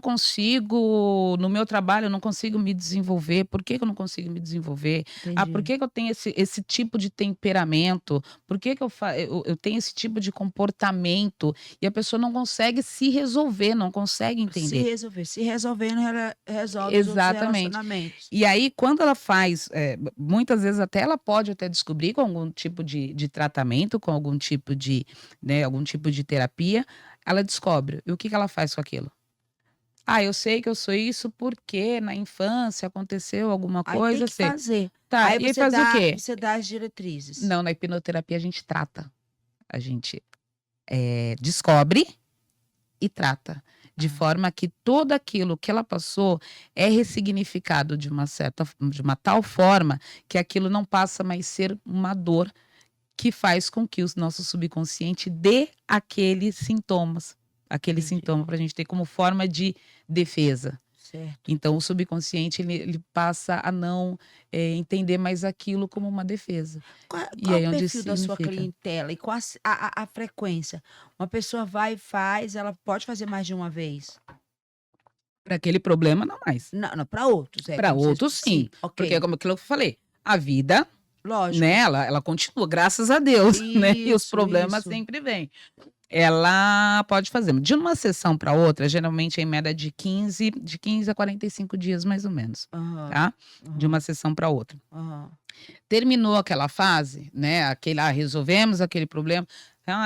consigo no meu trabalho, eu não consigo me desenvolver. Por que que eu não consigo me desenvolver? Por Entendi. que que eu tenho esse tipo de temperamento? Por que que eu tenho esse tipo de comportamento? E a pessoa não consegue se resolver, não consegue entender. Se resolvendo, ela resolve os outros Exatamente. relacionamentos. E aí, quando ela faz, muitas vezes até ela pode até descobrir com algum tipo de tratamento, com algum tipo de, né, algum tipo de terapia, ela descobre. E o que que ela faz com aquilo? Eu sei que eu sou isso porque na infância aconteceu alguma Aí tem coisa, que sei. fazer. Tá, Aí e aí faz o quê? você dá as diretrizes. Não, na hipnoterapia a gente trata. A gente descobre e trata, de Ah, forma que tudo aquilo que ela passou é ressignificado de uma tal forma que aquilo não passa mais ser uma dor que faz com que o nosso subconsciente dê aquele entendi. sintoma para a gente ter como forma de defesa. Certo. Então o subconsciente ele passa a não entender mais aquilo como uma defesa. E Qual é o aí é onde perfil da sua significa. clientela e qual a frequência? Uma pessoa vai e faz, ela pode fazer mais de uma vez? Para aquele problema, não mais. Não, não, para outros, Para como você outros, sim, sim, porque ok, como aquilo que eu falei, a vida, né, lógico. ela continua, graças a Deus, né, e os Isso, problemas isso. sempre vêm. Ela pode fazer de uma sessão para outra, geralmente em média de 15 a 45 dias, mais ou menos, Aham, tá, de aham, uma sessão para outra. aham. Terminou aquela fase, né, resolvemos aquele problema,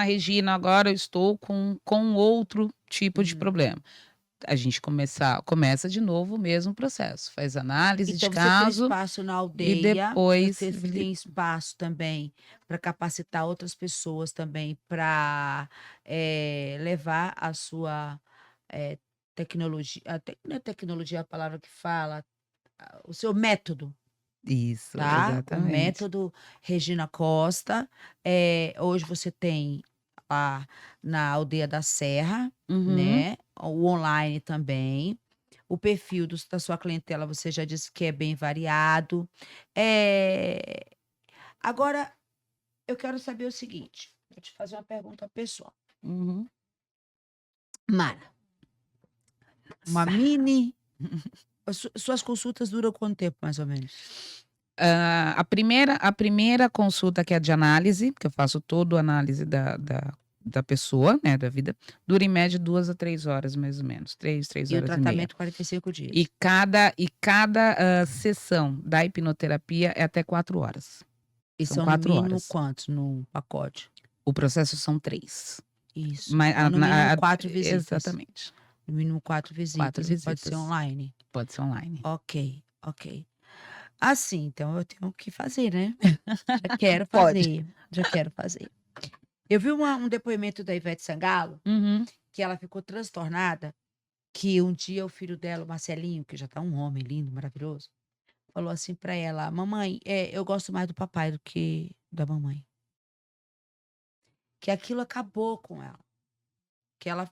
Regina, agora eu estou com outro tipo de Uhum. problema. A gente começa de novo o mesmo processo, faz análise de Então você tem caso espaço na e aldeia, depois você tem espaço também para capacitar outras pessoas também para levar a sua, eh, tecnologia não é tecnologia a palavra que fala, o seu método, Isso, tá, o exatamente. método Regina Costa. Hoje você tem lá na Aldeia da Serra, Uhum. né, o online também. O perfil da sua clientela você já disse que é bem variado. Eh, Agora eu quero saber o seguinte, vou te fazer uma pergunta pessoal. Uhum. Mara, uma Sa mini suas consultas duram quanto tempo mais ou menos? a primeira consulta, que é de análise, que eu faço toda a análise da pessoa, né, da vida, dura em média 2 a 3 horas, mais ou menos, 3 E o horas e meia. tratamento 45 dias? E cada sessão da hipnoterapia é até 4 horas. E São são no 4 mínimo horas. quantos no pacote? O processo são 3. Isso. Mas Então, no mínimo 4 visitas. exatamente. No mínimo 4 4 visitas, não pode ser visitas. online. Pode ser online. Ok, ok. Assim, então eu tenho que fazer, né. Já quero Pode. fazer, já quero fazer. Eu vi um depoimento da Ivete Sangalo, Uhum. que ela ficou transtornada, que um dia o filho dela, o Marcelinho, que já tá um homem lindo, maravilhoso, falou assim pra ela: "Mamãe, eu gosto mais do papai do que da mamãe". Que aquilo acabou com ela, que ela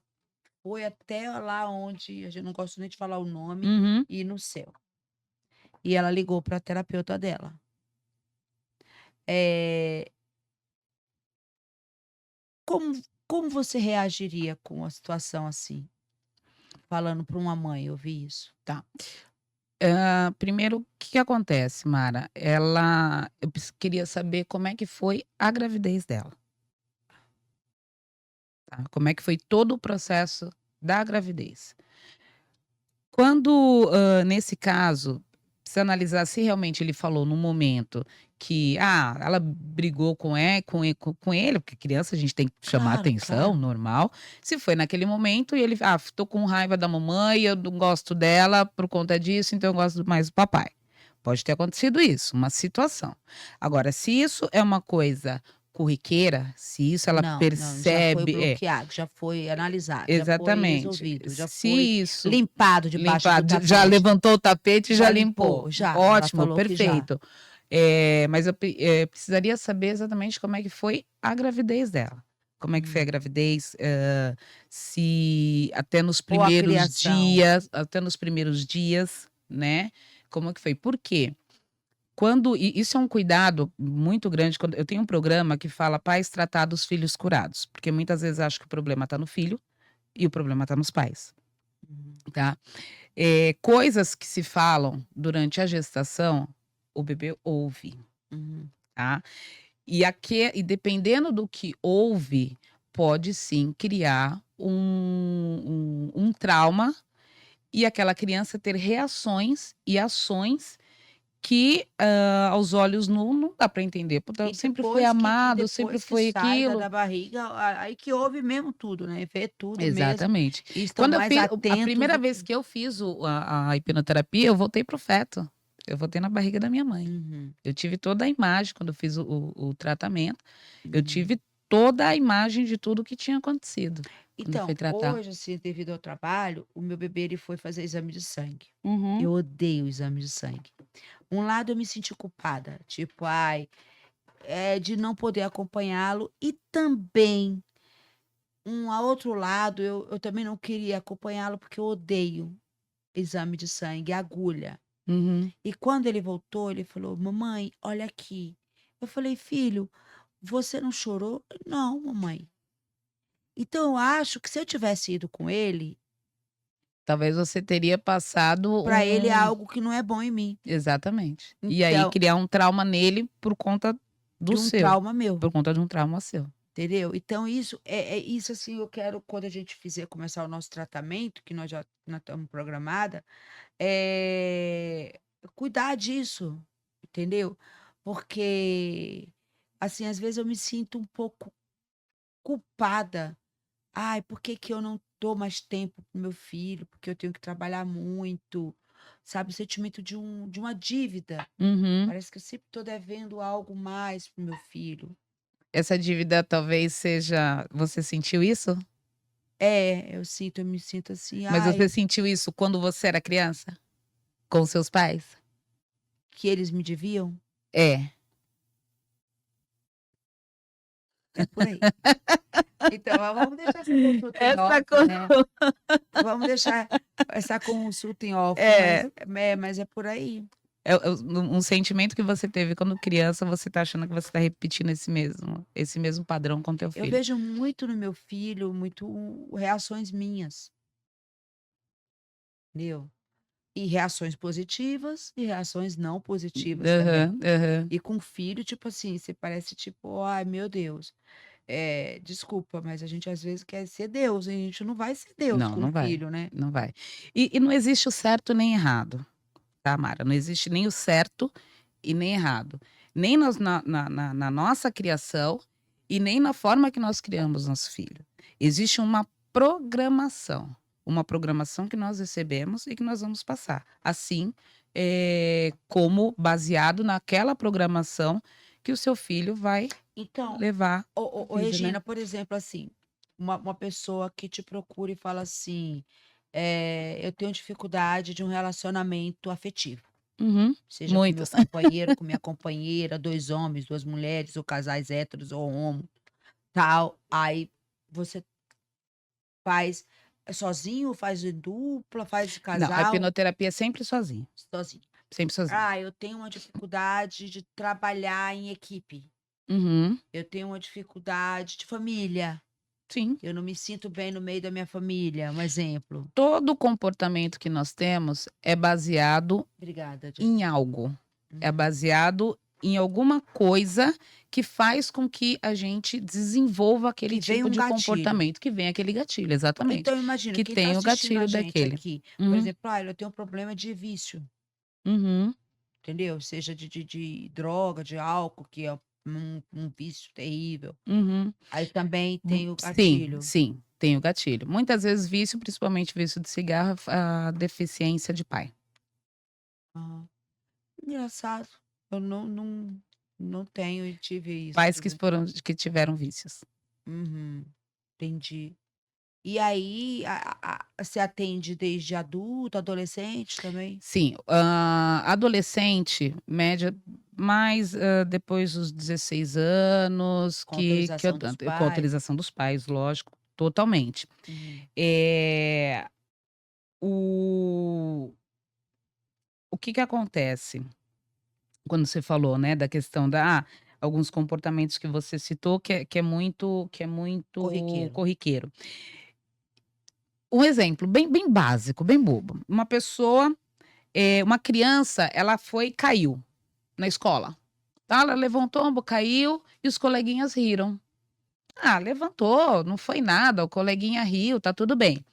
foi até lá onde a gente não gosto nem de falar o nome, Uhum. e no céu. E ela ligou pra terapeuta dela. Eh, como como você reagiria com uma situação assim? Falando para uma mãe ouvir isso. Tá. Primeiro, o que que acontece, Mara? Eu queria saber como é que foi a gravidez dela, tá? Como é que foi todo o processo da gravidez. Quando, nesse caso, precisa analisar se realmente ele falou no momento que, ela brigou com ele, porque criança a gente tem que chamar Claro, atenção, claro. normal. Se foi naquele momento e ele: tô com raiva da mamãe, eu não gosto dela por conta disso, então eu gosto mais do papai". Pode ter acontecido isso, uma situação. Agora, se isso é uma coisa corriqueira, se isso ela Não, não, já foi percebe bloqueado, já foi analisado, já foi exatamente. resolvido, já Se foi isso limpado debaixo do limpar, já tapete. levantou o tapete e já Já limpou, limpou. já. Ela Ótimo, falou que já. perfeito. Mas eu precisaria saber exatamente como é que foi a gravidez dela. Como é que foi a Hum. gravidez, se Ou a criação. até nos primeiros dias, né, como que foi. Por quê? Quando isso é um cuidado muito grande, quando eu tenho um programa que fala: "Pais tratados, filhos curados", porque muitas vezes acho que o problema está no filho e o problema está nos pais, Uhum, tá. Coisas que se falam durante a gestação, o bebê ouve, uhum. tá. E dependendo do que ouve, pode sim criar um trauma e aquela criança ter reações e ações que, aos olhos nu não dá para entender, porque E eu sempre fui depois que e amado, sempre depois que foi sai da aquilo. da barriga, aí que ouve mesmo tudo, né, vê tudo mesmo, Exatamente. e estão Quando eu mais fiz a atentos primeira do vez que que eu fiz a hipnoterapia, eu voltei para o feto, eu voltei na barriga da minha mãe. uhum, Eu tive toda a imagem quando eu fiz o tratamento, eu uhum. tive toda a imagem de tudo que tinha acontecido, quando eu fui Então, tratar. hoje, assim, devido ao trabalho, o meu bebê ele foi fazer exame de sangue. Uhum. Eu odeio exame de sangue. Um lado eu me senti culpada, tipo, ai, de não poder acompanhá-lo e também, a outro lado, eu também não queria acompanhá-lo, porque eu odeio exame de sangue, agulha. Uhum. E quando ele voltou, ele falou: "Mamãe, olha aqui". Eu falei: "Filho, você não chorou?". "Não, mamãe". Então eu acho que se eu tivesse ido com ele, Talvez você teria passado para ele é algo que não é bom em mim. exatamente. E aí Então, criar um trauma nele por conta do de um seu, trauma meu, por conta de um trauma seu. entendeu? Então isso é isso, assim, eu quero quando a gente fizer começar o nosso tratamento, que nós estamos programada, cuidar disso, entendeu? Porque, assim, às vezes eu me sinto um pouco culpada. "Ai, por que que eu não dou mais tempo para meu filho? Porque eu tenho que trabalhar muito", sabe, o sentimento de uma dívida. Uhum. Parece que eu sempre estou devendo algo mais para o meu filho. Essa dívida talvez seja você sentiu isso? É, eu me sinto assim: Mas "Ai", você sentiu isso quando você era criança? Com seus pais? que eles me deviam. É. É por aí. Então, vamos deixar essa consulta em Essa off, co né, vamos deixar essa consulta em off, é, mas é por aí. é um sentimento que você teve quando criança, você tá achando que você tá repetindo esse mesmo padrão com teu Eu filho. vejo muito no meu filho, muito reações minhas, entendeu? E reações positivas e reações não positivas também. Aham, aham. E com filho, tipo assim, você parece tipo: "Ai, meu Deus, desculpa, mas a gente às vezes quer ser Deus, e a gente não vai ser Deus Não, com não vai, filho, né". não vai. E não existe o certo nem errado, tá, Mara? Não existe nem o certo e nem errado. Nem na nossa criação e nem na forma que nós criamos nosso filho. Existe uma programação que nós recebemos e que nós vamos passar. Assim, como baseado naquela programação que o seu filho vai Então, levar ô a vida, né. Regina, por exemplo, assim, uma pessoa que te procura e fala assim, eu tenho dificuldade de um relacionamento afetivo, Uhum. seja com meu Muitos. companheiro, com minha companheira, 2 homens, 2 mulheres, ou casais héteros ou homo, tal. Aí você faz sozinho, faz em dupla, faz de Não, a casal, hipnoterapia é sempre sozinho, sozinho. sempre sozinho. "Ah, eu tenho uma dificuldade de trabalhar em equipe, Uhum. eu tenho uma dificuldade de família, Sim. eu não me sinto bem no meio da minha família", um exemplo. Todo comportamento que nós temos é baseado Obrigada, em Jennifer. algo. É Uhum. baseado em alguma coisa que faz com que a gente desenvolva aquele Que vem tipo um de gatilho. comportamento, que vem aquele gatilho, exatamente, Então imagina, que quem está tem o assistindo a gatilho gente daquele. aqui, por Uhum, exemplo, eu tenho um problema de vício, uhum, entendeu? Seja de droga, de álcool, que é um vício terrível. uhum. Aí também tem o Sim, gatilho. sim, tem o gatilho. Muitas vezes vício, principalmente vício de cigarro, a deficiência de pai. Aham. Engraçado, eu não tenho e tive isso, Pais viu. que tiveram vícios. Uhum, entendi. E aí, você atende desde adulto, adolescente também? Sim, adolescente, média mais, depois dos 16 anos Com que eu autorização dos tanto com pais? autorização dos pais, lógico, totalmente. Uhum. Eh, o o que que acontece, quando você falou, né, da questão alguns comportamentos que você citou que é muito Corriqueiro. corriqueiro. Um exemplo bem básico, bem bobo, uma criança, ela caiu na escola. Tá, ela levantou, caiu e os coleguinhas riram. "Ah, levantou, não foi nada, o coleguinha riu, tá tudo bem".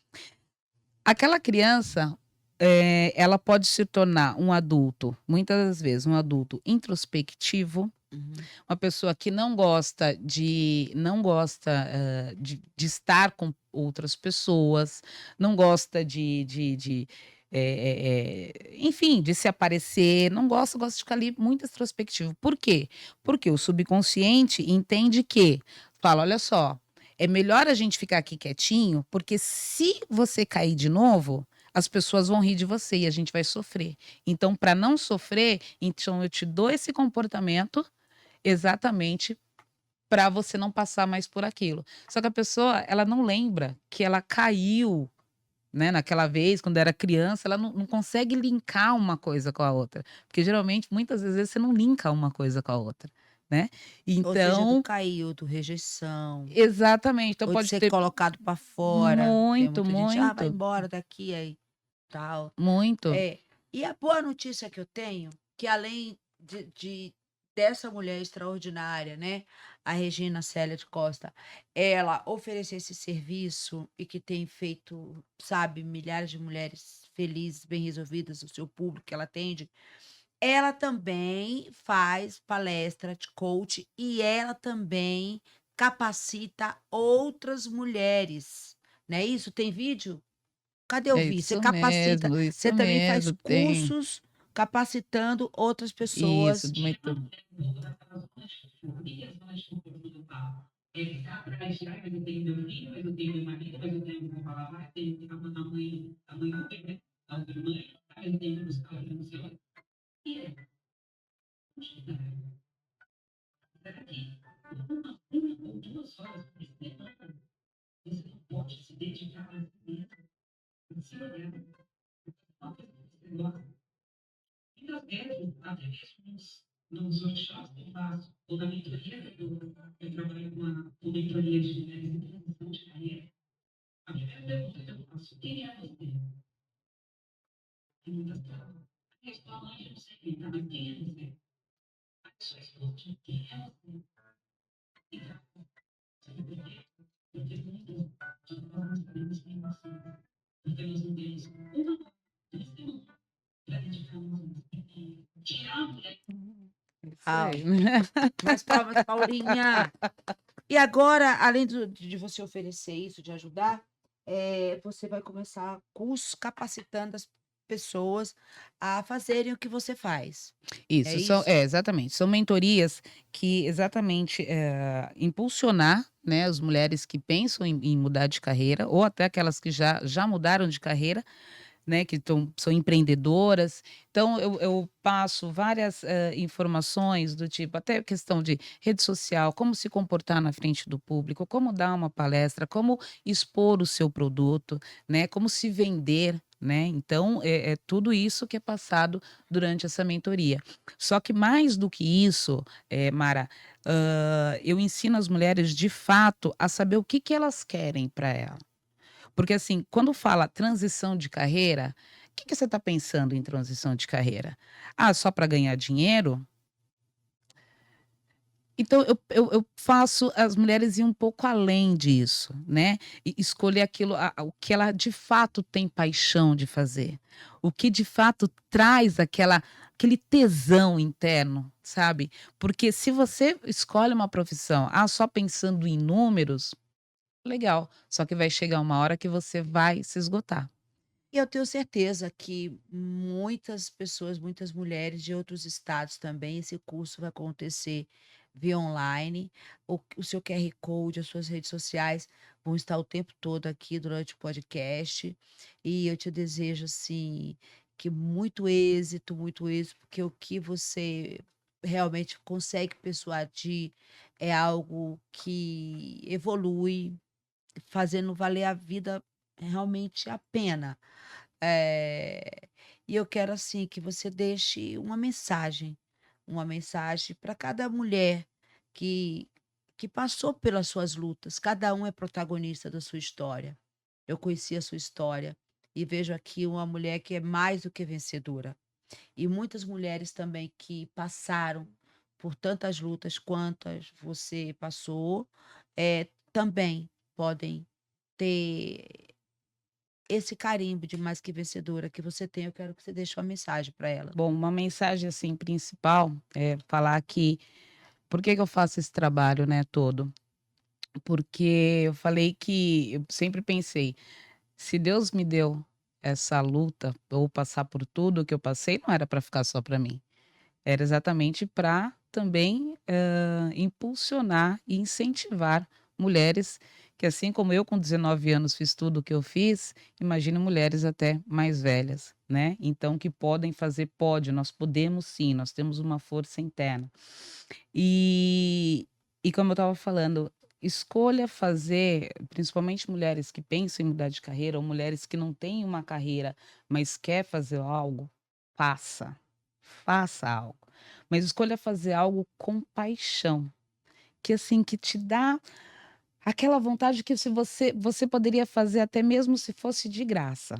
Aquela criança, ela pode se tornar um adulto, muitas das vezes, um adulto introspectivo, Uhum. uma pessoa que não gosta de estar com outras pessoas, não gosta enfim, de se aparecer, não gosta de ficar ali muito introspectivo. Por quê? Porque o subconsciente entende que fala: "Olha só, é melhor a gente ficar aqui quietinho, porque se você cair de novo, as pessoas vão rir de você e a gente vai sofrer. Então, para não sofrer, então eu te dou esse comportamento exatamente para você não passar mais por aquilo". Só que a pessoa, ela não lembra que ela caiu, né, naquela vez, quando era criança, ela não consegue linkar uma coisa com a outra, porque geralmente, muitas das vezes, você não linka uma coisa com a outra, né. Ou seja, do Então cair, ou do rejeição, exatamente, então ou de pode ser ter colocado para fora, tem muito, muita gente: "Ah, vai muito, embora daqui", aí tal. muito. É. E a boa notícia que eu tenho, que além dessa mulher extraordinária, né, a Regina Célia de Costa, ela oferecer esse serviço e que tem feito, sabe, milhares de mulheres felizes, bem resolvidas, o seu público que ela atende, ela também faz palestra de coach e ela também capacita outras mulheres, não é isso? Tem vídeo? Cadê eu É vi? Você isso também faz mesmo, tem. cursos capacitando outras Isso, pessoas. muito. Isso Ah, aí. mais palmas, Paulinha. E agora, além de você oferecer isso, de ajudar, você vai começar cursos capacitando as pessoas a fazerem o que você faz. É Isso, isso? exatamente, são mentorias que exatamente, impulsionar, né, as mulheres que pensam em mudar de carreira ou até aquelas que já mudaram de carreira, né, que são empreendedoras. Então eu passo várias, informações do tipo, até questão de rede social, como se comportar na frente do público, como dar uma palestra, como expor o seu produto, né, como se vender, né. Então é tudo isso que é passado durante essa mentoria. Só que mais do que isso, Mara, eu ensino as mulheres de fato a saber o que que elas querem para ela. Porque assim, quando fala transição de carreira, o que que você está pensando em transição de carreira? Ah, só para ganhar dinheiro? Então eu faço as mulheres ir um pouco além disso, né, e escolher aquilo o que ela de fato tem paixão de fazer, o que de fato traz aquele tesão interno, sabe. Porque se você escolhe uma profissão, só pensando em números, legal, só que vai chegar uma hora que você vai se esgotar. E eu tenho certeza que muitas pessoas, muitas mulheres de outros estados também, esse curso vai acontecer via online. O seu QR Code, as suas redes sociais vão estar o tempo todo aqui durante o podcast. E eu te desejo, assim, que muito êxito, porque o que você realmente consegue persuadir é algo que evolui, fazendo valer a vida realmente a pena. Eh, e eu quero, assim, que você deixe uma mensagem para cada mulher que passou pelas suas lutas, cada um é protagonista da sua história. Eu conheci a sua história e vejo aqui uma mulher que é mais do que vencedora. E muitas mulheres também que passaram por tantas lutas quantas você passou, também podem ter esse carimbo de mais que vencedora que você tem. Eu quero que você deixe uma mensagem para ela. Bom, uma mensagem, assim, principal é falar que por que que eu faço esse trabalho, né, todo? Porque eu falei que eu sempre pensei, se Deus me deu essa luta ou passar por tudo que eu passei, não era para ficar só para mim. Era exatamente para também, impulsionar e incentivar mulheres que, assim como eu com 19 anos fiz tudo o que eu fiz, imagine mulheres até mais velhas, né. Então que podem fazer nós podemos sim, nós temos uma força interna. E como eu estava falando, escolha fazer, principalmente mulheres que pensam em mudar de carreira ou mulheres que não têm uma carreira, mas quer fazer algo, faça, faça algo. Mas escolha fazer algo com paixão, que assim, que te dá aquela vontade que se você poderia fazer até mesmo se fosse de graça.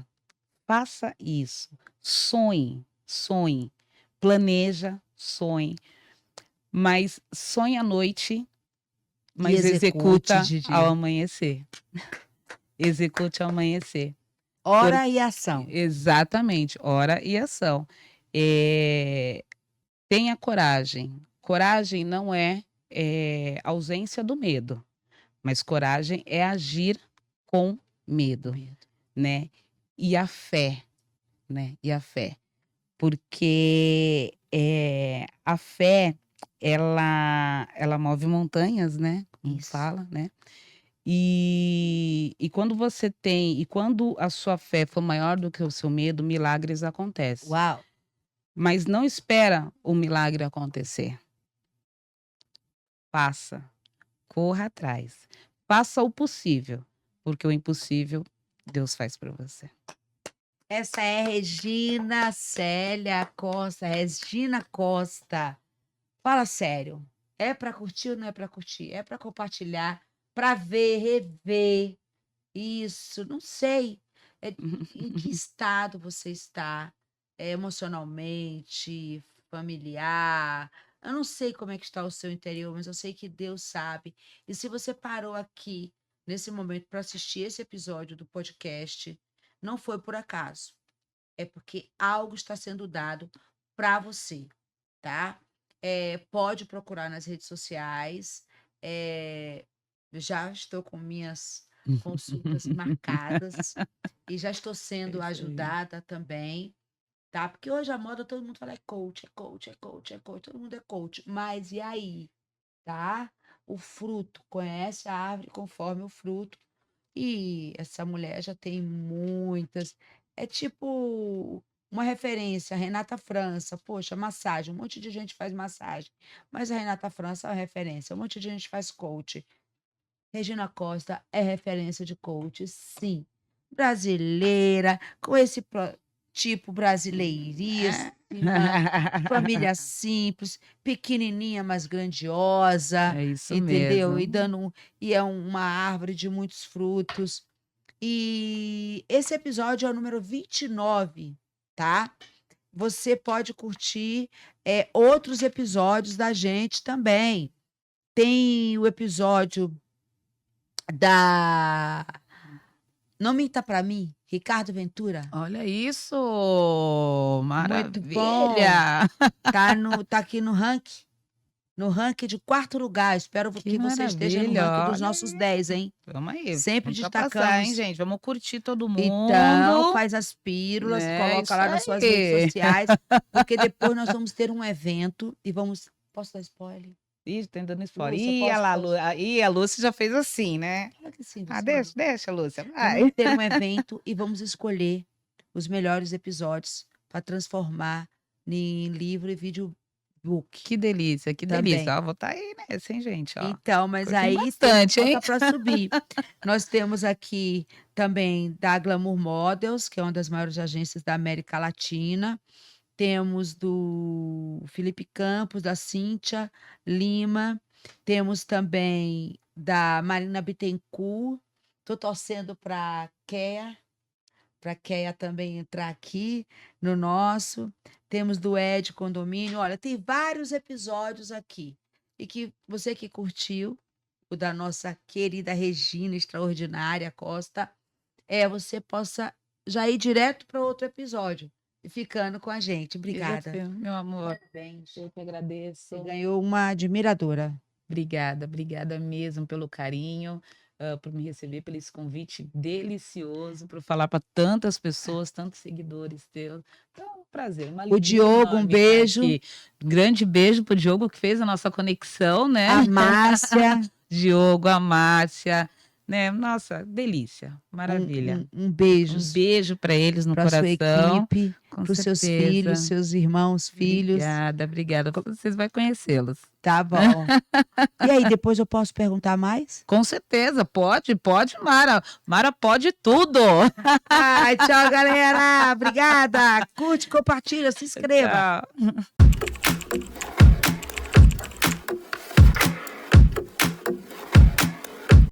Faça isso, sonhe, sonhe, planeja, sonhe, mas sonhe à noite, E mas execute executa de ao dia. amanhecer. Execute ao amanhecer. Por Hora e ação. exatamente, hora e ação. Eh, tenha coragem. Coragem não é, ausência do medo, mas coragem é agir com medo, Medo. né. E a fé, né, e a fé. Porque, a fé, ela move montanhas, né, como Isso. fala, né. E quando a sua fé for maior do que o seu medo, milagres acontecem. Uau! Mas não espera o milagre acontecer. Faça, corra atrás. Faça o possível, porque o impossível Deus faz para você. Essa é Regina Célia Costa, Regina Costa. Fala sério, é para curtir ou não é para curtir? É para compartilhar, para ver, rever. Isso, não sei, em que estado você está, emocionalmente, familiar, eu não sei como é que está o seu interior, mas eu sei que Deus sabe. E se você parou aqui, nesse momento, para assistir esse episódio do podcast, não foi por acaso, é porque algo está sendo dado para você, tá? Pode procurar nas redes sociais, Já estou com minhas consultas marcadas e já estou É sendo isso aí. ajudada também, tá? Porque hoje a moda todo mundo fala é coach, é coach, é coach, é coach, todo mundo é coach. Mas e aí, tá? O fruto, conhece a árvore conforme o fruto. E essa mulher já tem muitas. É tipo uma referência, a Renata França. Poxa, massagem, um monte de gente faz massagem. Mas a Renata França é uma referência, um monte de gente faz coach. Regina Costa é referência de coach, sim. Brasileira, com esse tipo brasileiríssima, família simples, pequenininha, mas grandiosa, É isso entendeu? mesmo. E é uma árvore de muitos frutos. E esse episódio é o número 29, tá? Você pode curtir outros episódios da gente também. Tem o episódio da Não Minta Pra Mim, Ricardo Ventura. Olha isso! Muito bom. Maravilha! Tá aqui no ranking de 4º lugar. Espero Que que você esteja no ranking maravilha! dos Olha nossos aí. 10, hein? Vamos aí, Sempre vamos ultrapassar, hein, destacamos. gente? Vamos curtir todo Então, mundo. faz as pílulas, É coloca isso lá nas suas redes aí. sociais, porque depois nós vamos ter um evento e vamos. Posso dar spoiler? Ih, tá dando spoiler. Lúcia, Ih, a lá, posso? Ih, a Lúcia já fez assim, né? Claro que sim, Ah, você não. deixa, Lúcia, Nós vai. vamos ter um evento e vamos escolher os melhores episódios para transformar em livro e videobook Que delícia, que também. delícia. Ó, vou estar aí nessa, hein, gente? Ó, Então, mas curti aí bastante, tem hein? falta para subir. Nós temos aqui também da Glamour Models, que é uma das maiores agências da América Latina. Temos do Felipe Campos, da Cíntia Lima. Temos também da Marina Bittencourt. Estou torcendo para Kéia também entrar aqui no nosso. Temos do Ed Condomínio. Olha, tem vários episódios aqui. E que você que curtiu o da nossa querida Regina Extraordinária Costa, você possa já ir direto para outro episódio e ficando com a gente. Obrigada. Desafio, meu amor. Parabéns. Eu que agradeço. Você ganhou uma admiradora. Obrigada mesmo pelo carinho, por me receber, pelo esse convite delicioso, por falar para tantas pessoas, tantos seguidores teus. Então, é um prazer, uma O alegria Diogo, um enorme estar beijo. aqui. Grande beijo pro Diogo que fez a nossa conexão, né? A Márcia, Diogo, a Márcia, né? Nossa, delícia, maravilha. um beijo Um beijo para eles no para sua coração. equipe, Com para os seus filhos, certeza. seus irmãos, filhos. Obrigada. Vocês vão conhecê-los. Tá bom. E aí, depois eu posso perguntar mais? Com certeza, pode, Mara. Mara pode tudo. Ai, tchau, galera. Obrigada. Curte, compartilha, se inscreva. Tchau.